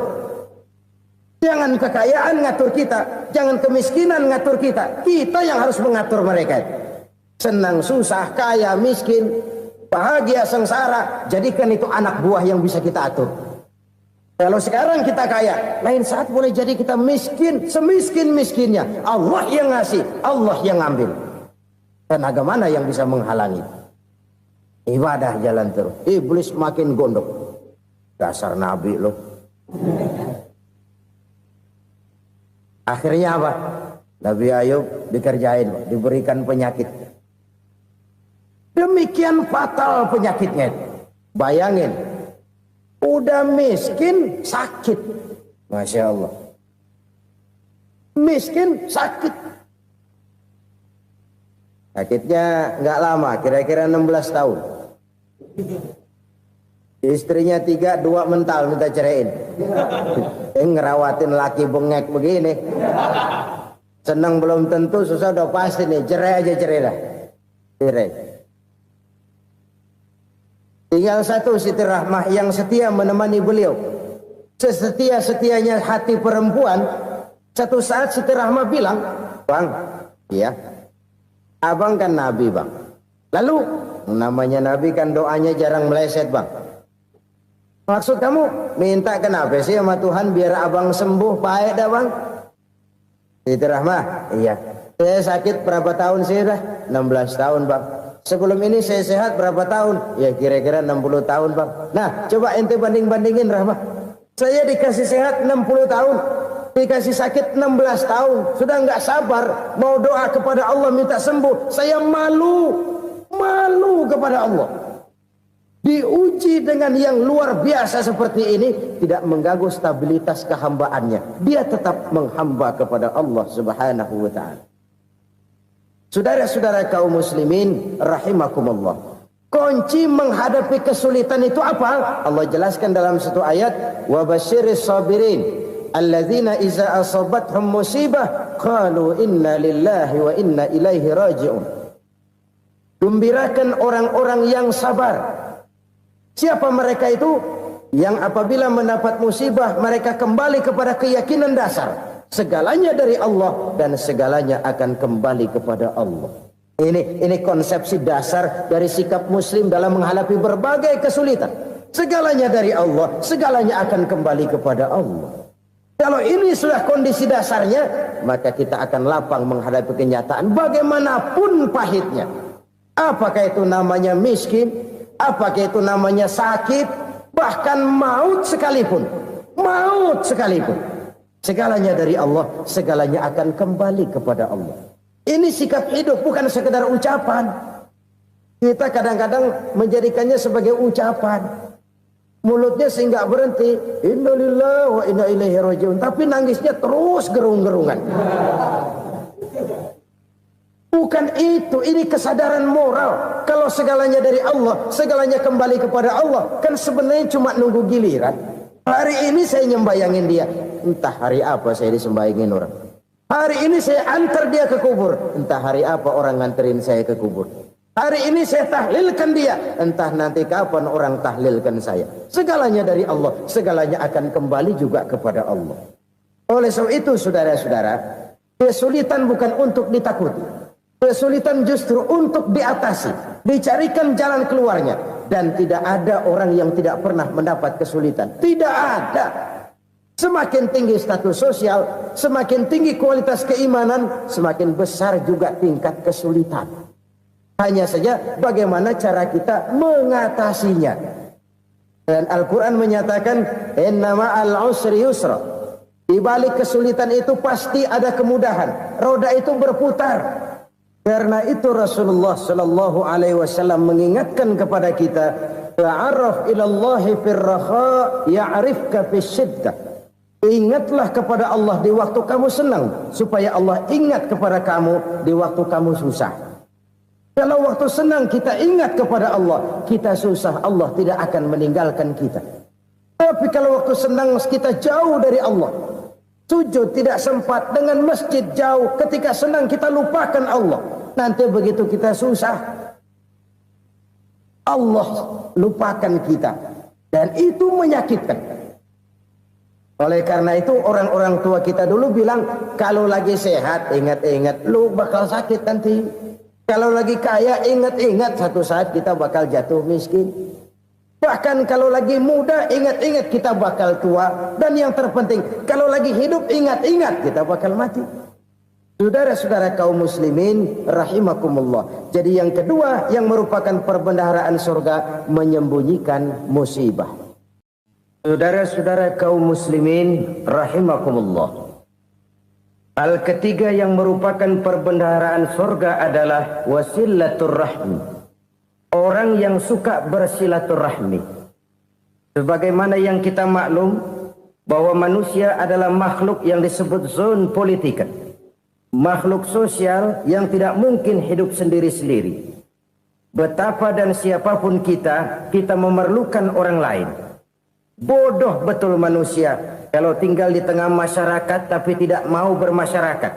Jangan kekayaan ngatur kita, jangan kemiskinan ngatur kita. Kita yang harus mengatur mereka. Senang, susah, kaya, miskin, bahagia, sengsara, jadikan itu anak buah yang bisa kita atur. Kalau sekarang kita kaya, lain saat boleh jadi kita miskin, semiskin-miskinnya. Allah yang ngasih, Allah yang ngambil. Tenaga mana yang bisa menghalangi? Ibadah jalan terus. Iblis makin gondok. Dasar Nabi loh. Akhirnya apa? Nabi Ayub dikerjain, diberikan penyakit. Demikian fatal penyakitnya. Bayangin, udah miskin sakit. Masya Allah. Miskin sakit. Sakitnya nggak lama, kira-kira 16 tahun. Istrinya 3, 2 mental minta ceraiin. Ngerawatin laki bengek begini. Senang belum tentu, susah udah pasti nih. Cerai aja, cerai dah. Cerai. Tinggal satu Siti Rahmah yang setia menemani beliau. Sesetia-setianya hati perempuan. Satu saat Siti Rahmah bilang, "Bang, iya, abang kan Nabi, Bang. Lalu, namanya Nabi kan doanya jarang meleset, Bang. Maksud kamu minta kenapa sih sama Tuhan biar abang sembuh baik dah, Bang?" Siti Rahmah, "Iya. Saya sakit berapa tahun sih dah? 16 tahun, Bang. Sebelum ini saya sehat berapa tahun? Ya kira-kira 60 tahun, Bang. Nah, coba ente banding-bandingin, Rahmah. Saya dikasih sehat 60 tahun, dikasih sakit 16 tahun. Sudah nggak sabar mau doa kepada Allah minta sembuh. Saya malu kepada Allah. Diuji dengan yang luar biasa seperti ini, tidak mengganggu stabilitas kehambaannya. Dia tetap menghamba kepada Allah Subhanahu wa ta'ala. Saudara-saudara kaum muslimin rahimakumullah. Kunci menghadapi kesulitan itu apa? Allah jelaskan dalam satu ayat, "Wa basyiris sabirin alladzina iza asabathum musibah qalu inna lillahi wa inna ilaihi raji'un." Gembirakan orang-orang yang sabar. Siapa mereka itu? Yang apabila mendapat musibah mereka kembali kepada keyakinan dasar. Segalanya dari Allah dan segalanya akan kembali kepada Allah. Ini konsepsi dasar dari sikap muslim dalam menghadapi berbagai kesulitan. Segalanya dari Allah, segalanya akan kembali kepada Allah. Kalau ini sudah kondisi dasarnya, maka kita akan lapang menghadapi kenyataan bagaimanapun pahitnya. Apakah itu namanya miskin, apakah itu namanya sakit, bahkan maut sekalipun. Maut sekalipun. Segalanya dari Allah, segalanya akan kembali kepada Allah. Ini sikap hidup, bukan sekedar ucapan. Kita kadang-kadang menjadikannya sebagai ucapan. Mulutnya sehingga berhenti, innalillahi wa inna ilaihi raji'un, tapi nangisnya terus gerung-gerungan. Bukan itu, ini kesadaran moral. Kalau segalanya dari Allah, segalanya kembali kepada Allah, kan sebenarnya cuma nunggu giliran. Hari ini saya nyembayangin dia, entah hari apa saya disembayangin orang. Hari ini saya antar dia ke kubur, entah hari apa orang nganterin saya ke kubur. Hari ini saya tahlilkan dia, entah nanti kapan orang tahlilkan saya. Segalanya dari Allah, segalanya akan kembali juga kepada Allah. Oleh sebab itu saudara-saudara, kesulitan bukan untuk ditakuti. Kesulitan justru untuk diatasi, dicarikan jalan keluarnya. Dan tidak ada orang yang tidak pernah mendapat kesulitan. Tidak ada. Semakin tinggi status sosial, semakin tinggi kualitas keimanan, semakin besar juga tingkat kesulitan. Hanya saja bagaimana cara kita mengatasinya. Dan Al-Quran menyatakan, "Innama al-usri yusra." Di balik kesulitan itu pasti ada kemudahan. Roda itu berputar. Karena itu Rasulullah sallallahu alaihi wasallam mengingatkan kepada kita, "Ta'arraf ila Allahi fir raha ya'rifka fis syiddah." Ingatlah kepada Allah di waktu kamu senang, supaya Allah ingat kepada kamu di waktu kamu susah. Kalau waktu senang kita ingat kepada Allah, kita susah, Allah tidak akan meninggalkan kita. Tapi kalau waktu senang kita jauh dari Allah, sujud tidak sempat, dengan masjid jauh, ketika senang kita lupakan Allah. Nanti begitu kita susah, Allah lupakan kita. Dan itu menyakitkan. Oleh karena itu orang-orang tua kita dulu bilang, kalau lagi sehat ingat-ingat lu bakal sakit nanti. Kalau lagi kaya ingat-ingat satu saat kita bakal jatuh miskin. Bahkan kalau lagi muda, ingat-ingat kita bakal tua. Dan yang terpenting, kalau lagi hidup, ingat-ingat kita bakal mati. Saudara-saudara kaum muslimin rahimakumullah. Jadi yang kedua yang merupakan perbendaharaan surga, menyembunyikan musibah. Saudara-saudara kaum muslimin rahimakumullah. Hal ketiga yang merupakan perbendaharaan surga adalah wasilatur rahmi. Orang yang suka bersilaturahmi. Sebagaimana yang kita maklum bahwa manusia adalah makhluk yang disebut zon politika. Makhluk sosial yang tidak mungkin hidup sendiri-sendiri. Betapa dan siapapun kita memerlukan orang lain. Bodoh betul manusia kalau tinggal di tengah masyarakat tapi tidak mau bermasyarakat.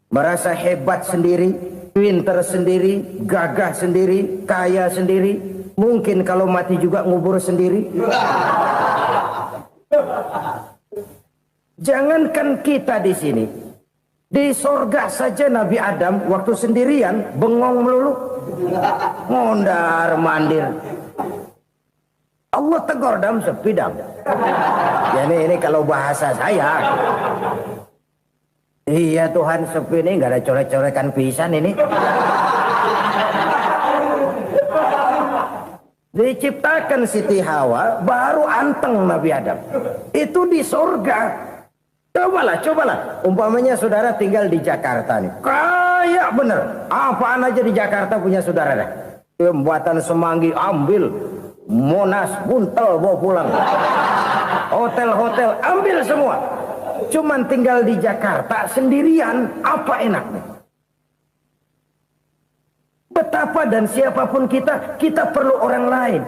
Merasa hebat sendiri, pintar sendiri, gagah sendiri, kaya sendiri. Mungkin kalau mati juga ngubur sendiri. Jangankan kita di sini, di sorga saja Nabi Adam waktu sendirian bengong melulu, mondar mandir. Allah tegur dam sepi dam. Ya ini kalau bahasa saya. Iya Tuhan, sepi ini nggak ada coret-corekan pisan ini. Diciptakan Siti Hawa baru anteng Nabi Adam. Itu di surga. Cobalah. Umpamanya saudara tinggal di Jakarta nih. Kayak bener. Apaan aja di Jakarta punya saudara dah. Pembuatan Semanggi ambil. Monas, Buntel bawa pulang. Hotel-hotel ambil semua. Cuman tinggal di Jakarta sendirian, apa enaknya? Betapa dan siapapun kita perlu orang lain.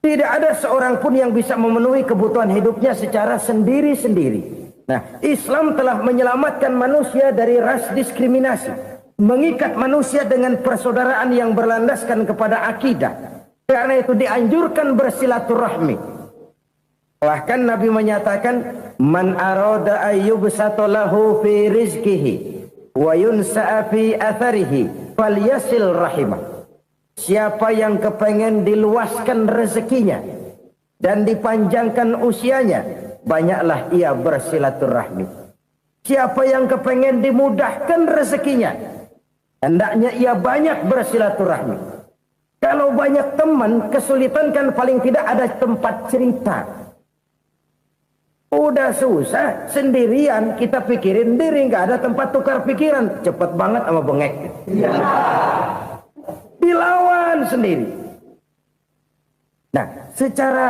Tidak ada seorang pun yang bisa memenuhi kebutuhan hidupnya secara sendiri-sendiri. Nah, Islam telah menyelamatkan manusia dari ras diskriminasi. Mengikat manusia dengan persaudaraan yang berlandaskan kepada akidah. Karena itu dianjurkan bersilaturahmi. Bahkan Nabi menyatakan, man arada ayyubsata lahu fi rizqihi wa yunsa'a fi atharihi falyasil rahimah. Siapa yang kepengen diluaskan rezekinya dan dipanjangkan usianya, banyaklah ia bersilaturahmi. Siapa yang kepengen dimudahkan rezekinya, hendaknya ia banyak bersilaturahmi. Kalau banyak teman, kesulitan kan paling tidak ada tempat cerita. Udah susah, sendirian kita pikirin diri, nggak ada tempat tukar pikiran. Cepet banget sama bengek. Dilawan sendiri. Nah, secara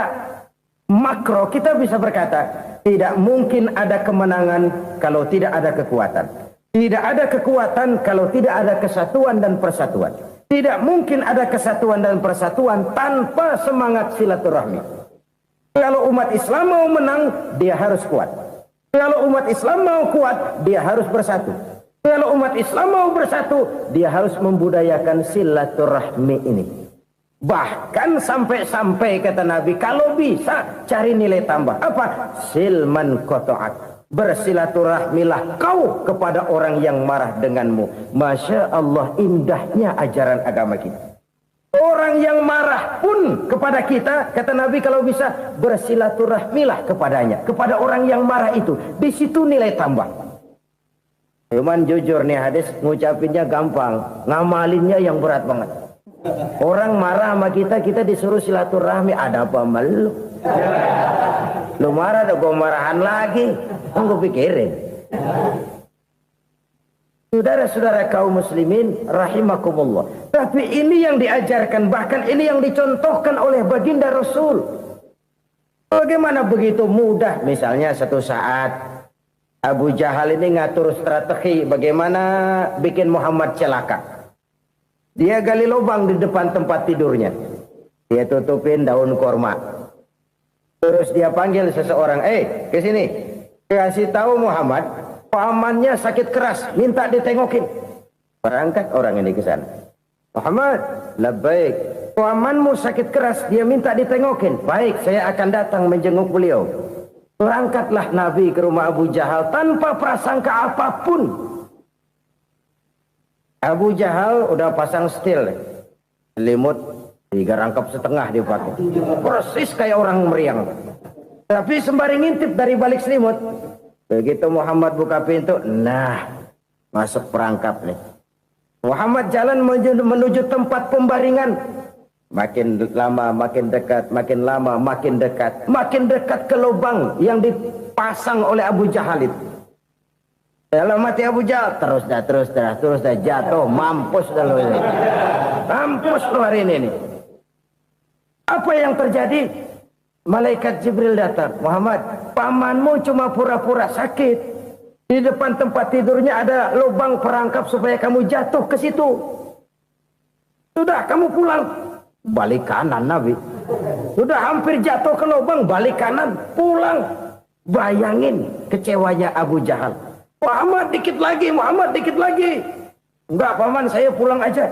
makro kita bisa berkata, tidak mungkin ada kemenangan kalau tidak ada kekuatan. Tidak ada kekuatan kalau tidak ada kesatuan dan persatuan. Tidak mungkin ada kesatuan dan persatuan tanpa semangat silaturahmi. Kalau umat Islam mau menang, dia harus kuat. Kalau umat Islam mau kuat, dia harus bersatu. Kalau umat Islam mau bersatu, dia harus membudayakan silaturahmi ini. Bahkan sampai-sampai kata Nabi, kalau bisa cari nilai tambah. Apa? Silman qata'ak. Bersilaturahmilah kau kepada orang yang marah denganmu. Masya Allah, indahnya ajaran agama kita. Orang yang marah pun kepada kita, kata Nabi, kalau bisa bersilaturahmilah kepadanya, kepada orang yang marah itu. Di situ nilai tambah. Cuman jujur nih hadis, ngucapinnya gampang, ngamalinnya yang berat banget. Orang marah sama kita disuruh silaturahmi, ada apa malu? Lu marah, ada gue marahan lagi, gue pikirin. Saudara-saudara kaum muslimin rahimakumullah. Tapi ini yang diajarkan, bahkan ini yang dicontohkan oleh baginda Rasul. Bagaimana begitu mudah? Misalnya satu saat Abu Jahal ini ngatur strategi bagaimana bikin Muhammad celaka. Dia gali lubang di depan tempat tidurnya. Dia tutupin daun korma. Terus dia panggil seseorang, ke sini. Kasih tahu Muhammad, pamannya sakit keras, minta ditengokin. Berangkat orang ini ke sana. Muhammad, labbaik. Pamanmu sakit keras, dia minta ditengokin. Baik, saya akan datang menjenguk beliau. Berangkatlah Nabi ke rumah Abu Jahal tanpa prasangka apapun. Abu Jahal udah pasang selimut, 3 rangkap setengah dia pakai. Persis kayak orang meriang. Tapi sembari ngintip dari balik selimut. Begitu Muhammad buka pintu, nah masuk perangkap nih. Muhammad jalan menuju tempat pembaringan. Makin lama makin dekat, makin lama makin dekat. Makin dekat ke lubang yang dipasang oleh Abu Jahal itu. Dalam hati Abu Jahal, terus dah jatuh, mampus dah lo ini. Mampus lo hari ini nih. Apa yang terjadi? Malaikat Jibril datang. Muhammad, pamanmu cuma pura-pura sakit. Di depan tempat tidurnya ada lubang perangkap supaya kamu jatuh ke situ. Sudah, kamu pulang. Balik kanan Nabi. Sudah hampir jatuh ke lubang, balik kanan, pulang. Bayangin kecewanya Abu Jahal. Muhammad dikit lagi, Muhammad dikit lagi. Enggak paman, saya pulang aja.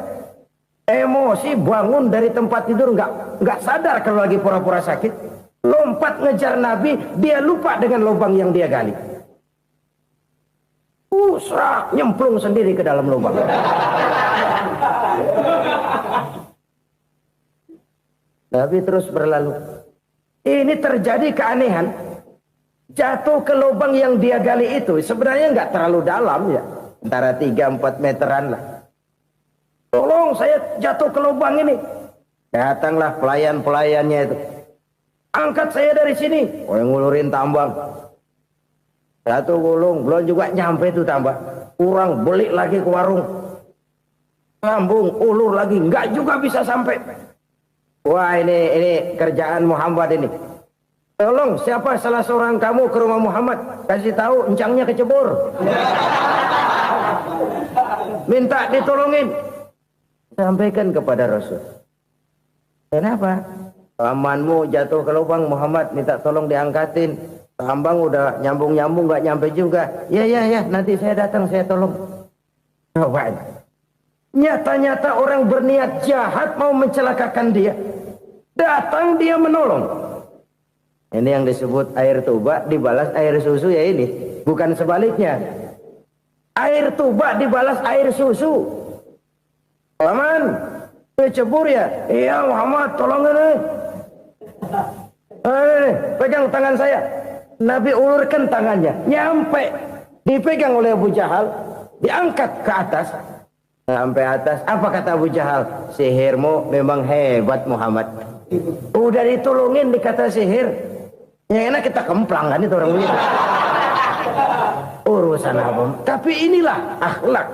Emosi bangun dari tempat tidur, enggak sadar kalau lagi pura-pura sakit. Lompat ngejar Nabi, dia lupa dengan lubang yang dia gali. Serak, nyemplung sendiri ke dalam lubang. Nabi terus berlalu. Ini terjadi keanehan. Jatuh ke lubang yang dia gali itu sebenarnya nggak terlalu dalam ya. Antara 3-4 meteran lah. Tolong saya jatuh ke lubang ini. Datanglah pelayan-pelayannya itu. Angkat saya dari sini. Oh, yang ngulurin tambang. Satu gulung, belum juga nyampe itu tambang. Kurang, beli lagi ke warung. Lambung, ulur lagi, nggak juga bisa sampai. Wah, ini kerjaan Muhammad ini. Tolong, siapa salah seorang kamu ke rumah Muhammad? Kasih tahu, encangnya kecebur. Minta ditolongin. Sampaikan kepada Rasul. Kenapa? Pamanmu jatuh ke lubang, Muhammad minta tolong diangkatin. Tambang udah nyambung-nyambung nggak nyampe juga. Ya, nanti saya datang, saya tolong. Coba. Nyata-nyata orang berniat jahat mau mencelakakan dia. Datang dia menolong. Ini yang disebut air tuba dibalas air susu ya ini. Bukan sebaliknya. Air tuba dibalas air susu. Paman, kecebur ya? Iya Muhammad, tolong ini. Pegang tangan saya. Nabi ulurkan tangannya. Nyampe. Dipegang oleh Abu Jahal. Diangkat ke atas. Sampai atas. Apa kata Abu Jahal? Sihirmu memang hebat Muhammad. Udah ditolongin dikata sihir. Yang enak kita kemplang kan itu orang begitu. Urusan apa? Tapi inilah akhlak